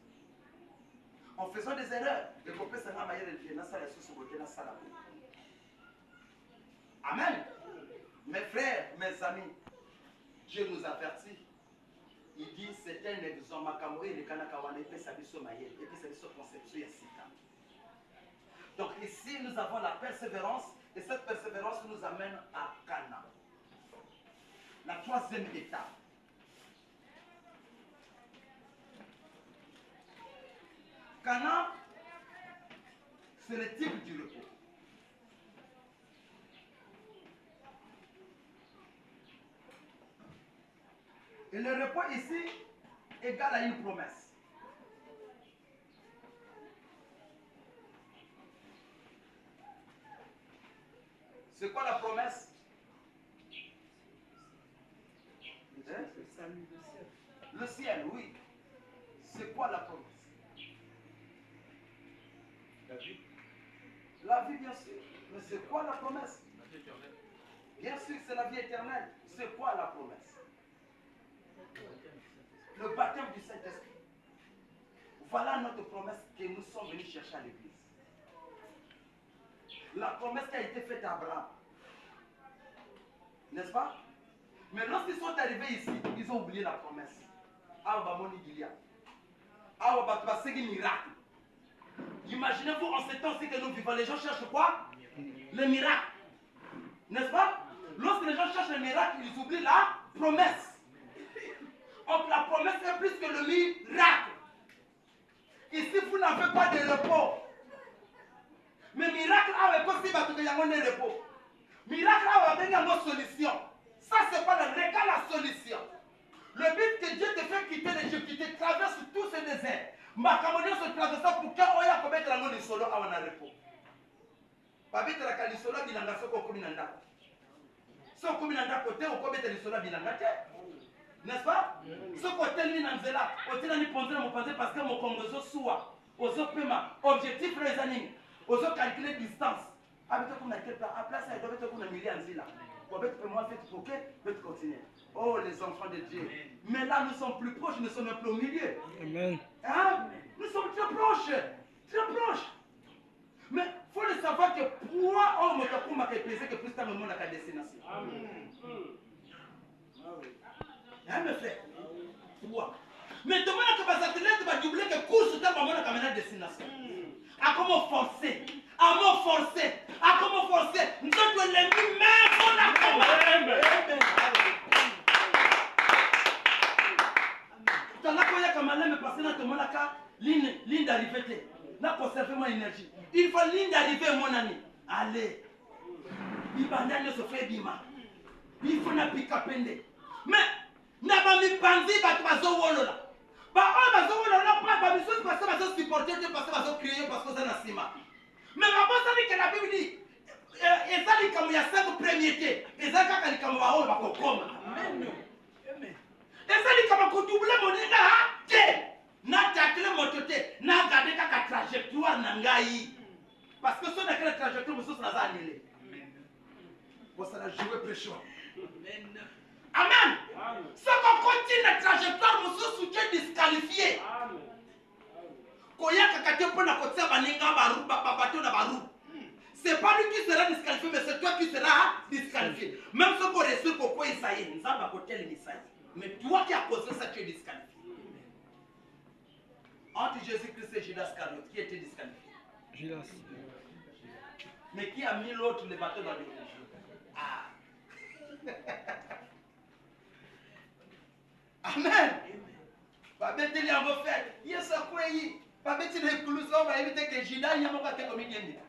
En faisant des erreurs, le copain s'en va mailler de la salle sur ce côté, la salle. Amen. Mes frères, mes amis, Dieu nous avertit. Il dit c'est un exemple. Makamoé le Kanakawane et puis ça dit sur mailler et puis ça dit sur conception et sita. Donc ici nous avons la persévérance et cette persévérance nous amène à Cana. La 3e étape. Cana, c'est le type du repos. Et le repos ici égale à une promesse. C'est quoi la promesse? Le ciel, oui. C'est quoi la promesse? La vie. La vie, bien sûr. Mais c'est quoi la promesse? La vie éternelle. Bien sûr, c'est la vie éternelle. C'est quoi la promesse? Le baptême du Saint-Esprit. Voilà notre promesse que nous sommes venus chercher à l'église. La promesse qui a été faite à Abraham. N'est-ce pas? Mais lorsqu'ils sont arrivés ici, ils ont oublié la promesse. Miracle. Imaginez-vous en ce temps-ci que nous vivons, les gens cherchent quoi? Le miracle. N'est-ce pas? Lorsque les gens cherchent le miracle, ils oublient la promesse. Donc la promesse est plus que le miracle. Ici, vous n'avez pas de repos. Mais miracle, avec aussi, il y a un repos. Miracle, avec une solution. Ça, c'est pas le regard, la solution. Le but que Dieu te fait quitter l'Égypte, qui te traverse tout ce désert. Ma camonnier se traverse pour qu'il y ait commettre la mort du solo à un repos. Babette la calisolo, il y a un communanda. Si on communanda côté, on commet le solo bilanga. N'est-ce pas? Ce côté lui nanzela, côté là ni pondre mon pensée parce que mon congozo soit, aux paiement, objectif les animes, aux calculer distance. Avec comme à quelle place, à place, il doit être comme un milliard en zila. Pour être moi fait pour que peut continuer. Oh, les enfants de Dieu. Mais là, nous sommes plus proches, nous ne sommes même plus au milieu. Amen. Hein? Nous sommes très proches. Très proches. Mais il faut le savoir que pourquoi on m'a dit que plus tard, on a qu'à destination. Hein, mes frères? Pourquoi? Mais demain, que les athlètes vont doubler que course sur ta maman à la destination. À comment forcer? À comment forcer? À comment forcer? Nous sommes l'ennemi, mais on a combattu. Dans la coya comme elle me passer dans ton cas, ligne d'arrivée, n'a conservé mon énergie. Il faut ligne d'arrivée mon ami. Allez, il va ne se fait bima. Il faut n'a plus qu'à pender. Mais n'a pas mis panzi ba tu vas zo wolo là. Ba on va zo wolo là pas ba mission parce que va zo supporter parce que va zo crier parce que ça n'a sima. Mais ma boss dit que la Bible dit et ça dit comme il y a 5 premiers thés. Et ça quand il comme va on va kokoma. Amen. ezali kama kodouble moninga te na takile motote na garder kaka trajectoire na ngai parce que so na kala trajectoire mosusu na za annulé pour ça la jouer péché amen so qu'on continue la trajectoire mosusu tu es disqualifié amen koyaka kate pona kotia baninga baru babato na baru c'est pas lui qui sera disqualifié mais c'est toi qui seras disqualifié même si on réussit pourquoi il s'aille nzamba kotel misaï. Mais toi qui as causé ça, tu es disqualifié. Entre Jésus-Christ et Judas Iscariote, qui était disqualifié? Judas. Mais qui a mis l'autre le bateau dans le rouge? Ah. Amen. Babeti li avo fait. Yes a quoi yi? Babeti le kuluso va éviter que Judas y a mon bateau comme il.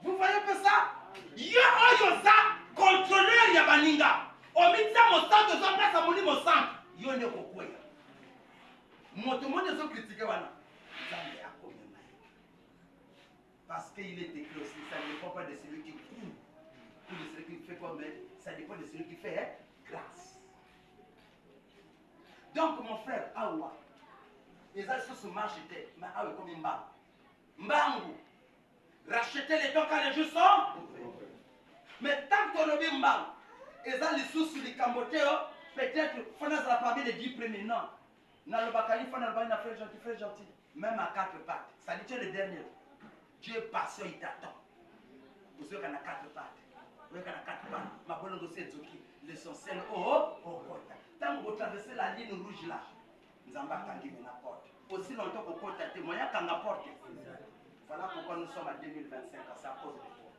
Vous voyez un peu ça? Yo ça contrôleur ya baninga. Omitsa mo centre zo place amoni mo centre. Yo ne kokwe. Moto monde zo critiquer wana. Zambe akomema. Parce qu'il est écrit aussi, ça ne dépend pas de celui qui court ou de celui qui fait comme ça dépend de celui qui fait grâce. Donc mon frère Awa, les gens se marchent mais Awa comme Mba. Mbangu. Racheter les dons quand les jours sont. Mais tant que tu as Mbangu, et ça les sous les Cambodgiens, peut-être faut la parmi les 10 premiers non. Dans le Bakali, faut la frère gentil. Même à 4 pattes. Ça dit tu es le dernier. Dieu est patient, il t'attend. Vous savez qu'on a 4 pattes. Vous savez qu'on a 4 pattes. Ma bonne dossier est l'essentiel. Oh, tant que vous traversez la ligne rouge là, nous avons pas tangué la porte. Aussi longtemps qu'on compte un témoignage qu'on apporte. Voilà pourquoi nous sommes en 2025, c'est à cause de toi.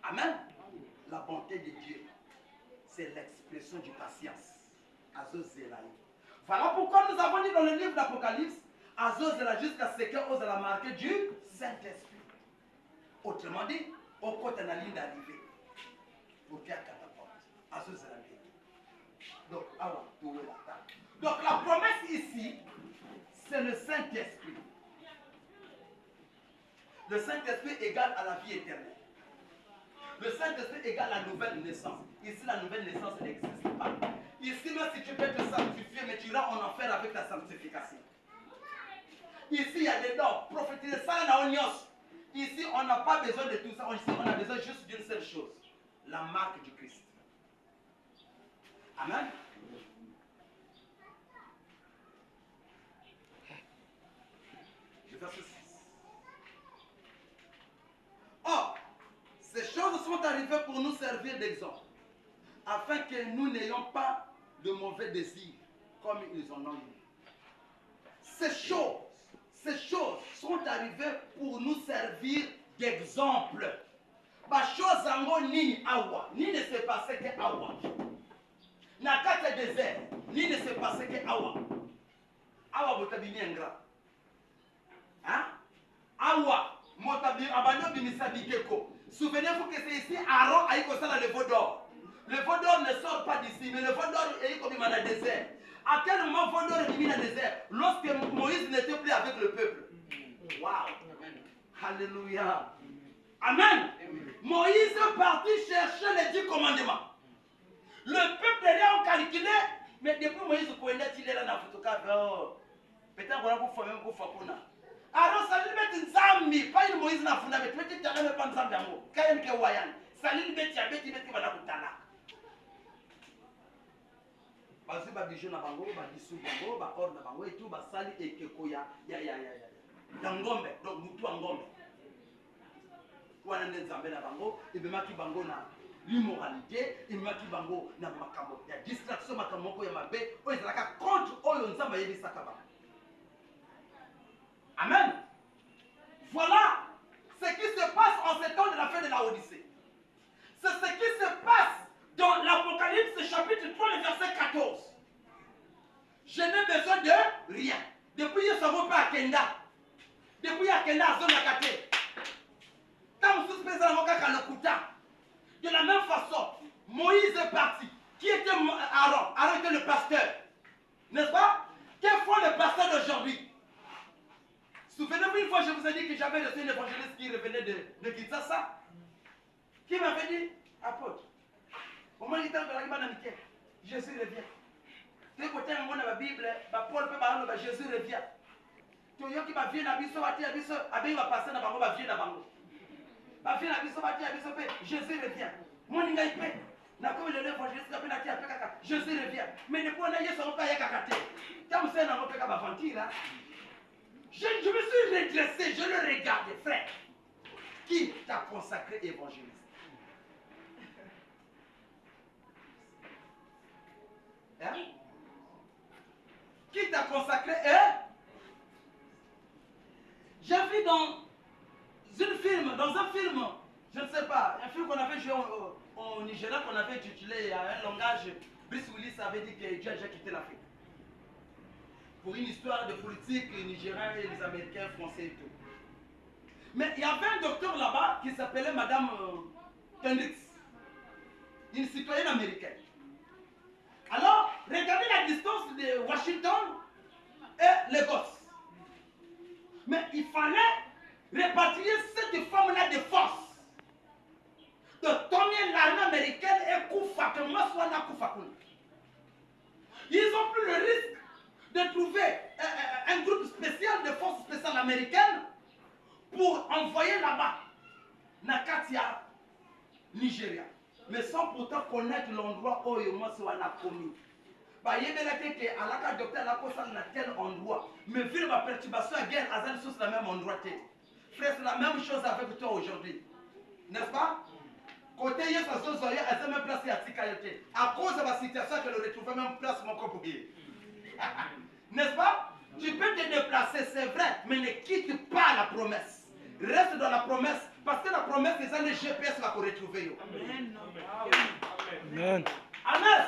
Amen. La bonté de Dieu, c'est l'expression du patience. Azozelaï. Voilà pourquoi nous avons dit dans le livre d'Apocalypse, Azozela jusqu'à ce qu'on ose la marquer du Saint-Esprit. Autrement dit, au côté de la ligne d'arrivée. Pour qu'il y ait Azozela. Donc, donc la promesse ici, c'est le Saint-Esprit. Le Saint-Esprit égale à la vie éternelle. Le Saint-Esprit égale la nouvelle naissance. Ici, la nouvelle naissance n'existe pas. Ici, même si tu peux te sanctifier, mais tu iras en enfer avec ta sanctification. Ici, il y a des dons. Prophétiser ça, la onios. Ici, on n'a pas besoin de tout ça. Ici, on a besoin juste d'une seule chose. La marque du Christ. Amen. Le verset 6. Or, ces choses sont arrivées pour nous servir d'exemple, afin que nous n'ayons pas de mauvais désirs, comme ils en ont eu. Ces choses sont arrivées pour nous servir d'exemple. Ma chose en ni awa, ni ne s'est passé que awa. Na kate désert, ni ne s'est passé que awa. Awa botabini ingrat. Hein? Awa. Souvenez-vous que c'est ici Aaron a eu le veau d'or. Le veau d'or ne sort pas d'ici, mais le veau d'or est comme dans le désert. À quel moment le veau d'or est mis dans le désert? Lorsque Moïse n'était plus avec le peuple. Waouh! Alléluia! Amen! Moïse est parti chercher les 10 commandements. Le peuple est en calculé, mais depuis Moïse, il est là dans la photocopie. Peut-être qu'on va faire même pour faire. Alors ça veut mettre une zambi, pas une Moïse na funda, mais tu mets ta même pas zambi amour. Kayen ke wayan. salili beti ya beti bana kutala. Bazui ba bijou na bango, ba disu bango, ba or na bango et tout, ba sali ekeko ya ngombe, donc mutu wa ngombe. Wana nde nzambe na bango, ebemaki bango na l'immoralité, ebemaki bango na makambo ya distraction, makambo moko ya mabe, oyo ezalaka contre oyo nzambe ayebisaka bango. Amen. Voilà ce qui se passe en ce temps de la fin de la Odyssée. C'est ce qui se passe dans l'Apocalypse chapitre 3, le verset 14. Je n'ai besoin de rien. Depuis que je ne pas à Kenda. Depuis à Kenda, à zone à Kate. Quand vous suspendez la moka kalokuta. De la même façon, Moïse est parti. Qui était Aaron? Aaron était le pasteur. N'est-ce pas? Que font les pasteurs d'aujourd'hui? Souvenez-vous, une fois, je vous ai dit que j'avais reçu un évangéliste qui revenait de Kinshasa. Qui m'avait dit, apôtre, au moment où il était dans la Bible, Jésus revient. Tu es côté de la Bible, Paul peut parler, Jésus revient. Tu es qui va venir à Bisso, il va passer dans va venir à Bango. Va venir à Bisso, Jésus revient. Mon ingé paix. Na comme le l'évangéliste qui a fait Jésus revient. Mais depuis on a eu son père Kakate. Quand vous savez, on a fait aventure. Je me suis redressé, je le regarde, frère. Qui t'a consacré évangéliste? Hein? Qui t'a consacré? J'ai vu dans un film, je ne sais pas, un film qu'on avait joué au Nigeria, qu'on avait intitulé un langage, Bruce Willis avait dit que Dieu a déjà quitté l'Afrique. Pour une histoire de politique nigérienne et les Américains, Français et tout. Mais il y avait un docteur là-bas qui s'appelait Madame Kendricks, une citoyenne américaine. Alors, regardez la distance de Washington et Lagos. Mais il fallait répatrier cette femme-là de force. De tourner l'armée américaine et Koufa, que moi soit na Koufa. Ils ont pris le risque de trouver un groupe spécial de forces spéciales américaines pour envoyer là-bas, Nakatia, Nigeria. Mais sans pourtant connaître l'endroit où moi soit na commis. Bah, il y a que à la docteur la cause dans tel endroit. Mais vu ma perturbation à guerre, à sur le même endroit. Frère, c'est la même chose avec toi aujourd'hui. N'est-ce pas? Côté hier, ça se voyait, elle s'est même placée à Tikayote. À cause de la situation qu'elle retrouvait même place mon corps pour guérir. N'est-ce pas? Tu peux te déplacer, c'est vrai, mais ne quitte pas la promesse. Reste dans la promesse, parce que la promesse, c'est ça, le GPS va te retrouver. Amen. Amen. Amen.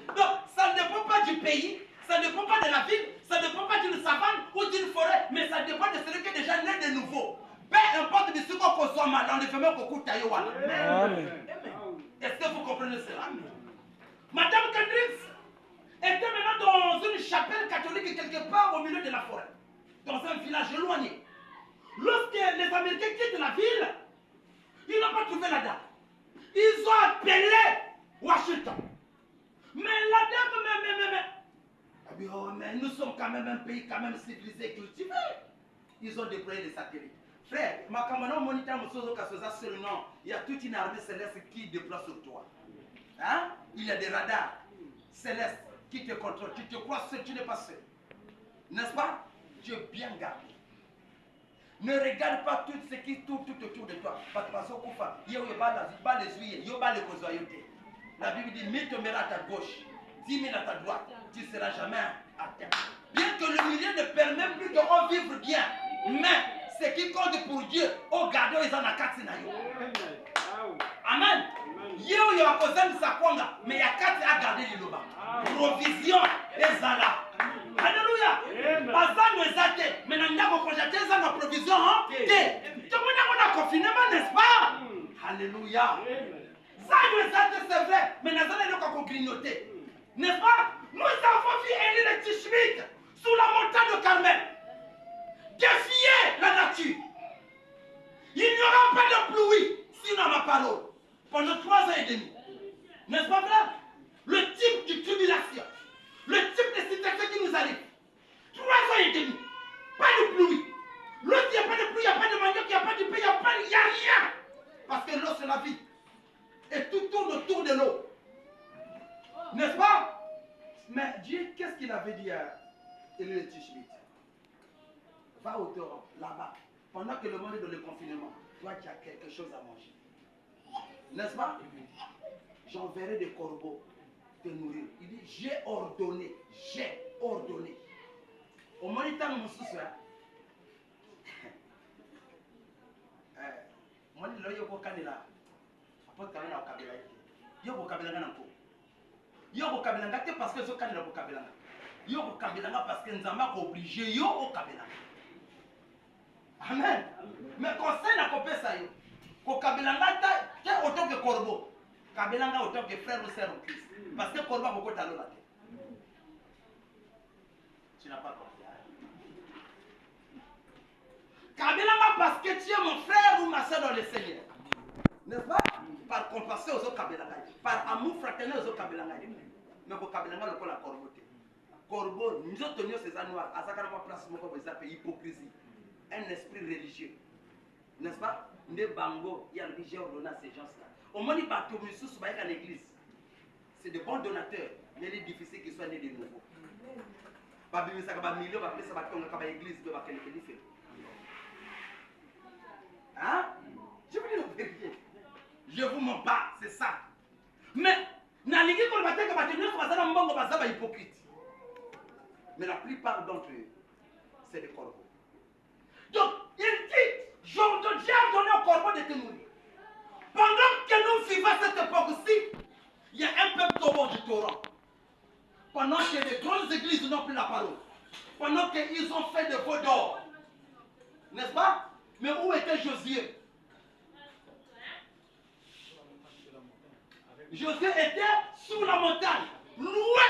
Donc, ça ne dépend pas du pays, ça ne dépend pas de la ville, ça ne dépend pas d'une savane ou d'une forêt, mais ça dépend de celui qui est déjà né de nouveau. Peu importe de ce qu'on soit mal, on ne fait même beaucoup de taïwan. Amen. Est-ce que vous comprenez cela? Madame Kendricks était maintenant dans une chapelle catholique quelque part au milieu de la forêt, dans un village éloigné. Lorsque les Américains quittent la ville, ils n'ont pas trouvé la dame. Ils ont appelé Washington. Mais la dame, mais nous sommes quand même un pays quand même civilisé et cultivé. Ils ont déployé des satellites. Frère, il y a toute une armée céleste qui déploie sur toi. Hein? Il y a des radars célestes qui te contrôlent. Tu te crois seul, tu n'es pas seul. N'est-ce pas? Tu es bien gardé. Ne regarde pas tout ce qui tourne tout autour de toi. La Bible dit 1000 tomberont à ta gauche, 10 000 à ta droite. Tu ne seras jamais à terre. Bien que le milieu ne permet plus de vivre bien, mais ce qui compte pour Dieu, au gardien, ils en ont 4 scénarios. Amen. Yo yo a causé de sa conga, mais il y a 4 à garder les loba. Provision et zala. Alléluia. Pas ça nous exalter. Mais nous avons projeté ça dans provision. Tout le monde a confinement, n'est-ce pas? Alléluia. Ça nous exalter, c'est vrai. Mais nous avons grignoté. N'est-ce pas? Nous avons vu Élie le Tishmite sous la montagne de Carmel. Défier la nature. Il n'y aura pas de pluie sinon ma parole. Pendant 3 ans et demi. N'est-ce pas vrai? Le type de tribulation, le type de situation qui nous arrive. 3 ans et demi. Pas de pluie. L'autre, il n'y a pas de pluie, il n'y a pas de manioc, il n'y a pas de paix, il n'y a rien. Parce que l'eau, c'est la vie. autour de l'eau. N'est-ce pas? Mais Dieu, qu'est-ce qu'il avait dit à Élie le Tishbite? Va au torrent, là-bas. Pendant que le monde est dans le confinement, toi tu as quelque chose à manger. N'est-ce pas? J'enverrai des corbeaux te nourrir. Il dit, j'ai ordonné. Au moins, il t'a mon souci. Moi, je suis au Canada. Je suis au Kabila. Je suis au Kabila. Je suis au Kabila parce que je suis au Kabila. Je suis au Kabila parce que nous sommes obligés. Je suis au Kabila. Amen. Mais conseil n'a pas fait ça. Au Kabila, tu es autant que corbeau. Kabila autant que frère ou sœur en Christ. Parce que corbeau a beaucoup de talent là. Tu n'as pas compris. Kabila parce que tu es mon frère ou ma soeur dans le Seigneur. N'est-ce pas? Par compassion aux autres Kabila. Par amour fraternel aux autres Kabila. Mais pour Kabila, le col à corbeau. Corbeau, nous autres tenons ces noirs. À ça, quand on place, on appelle hypocrisie. Un esprit religieux. N'est-ce pas? Né Bango, il y a le j'ai ordonné à ces gens-là. Au moins, il va tomber sous l'église. C'est de bons donateurs. Mais il est difficile qu'ils soient nés de nouveau. Pas bien, ça va million, va ça va tomber dans l'église, va faire le fait. Hein? Je vous dis la vérité. Je vous mens pas, c'est ça. Mais, hypocrite. Mais la plupart d'entre eux, c'est des corbeaux. Donc, il dit, j'ai ordonné au corbeau de te nourrir. Pendant que nous vivons cette époque-ci, il y a un peuple au bord du torrent. Pendant que les grandes églises n'ont plus la parole. Pendant qu'ils ont fait des veaux d'or. N'est-ce pas? Mais où était Josué? Josué était sous la montagne, loin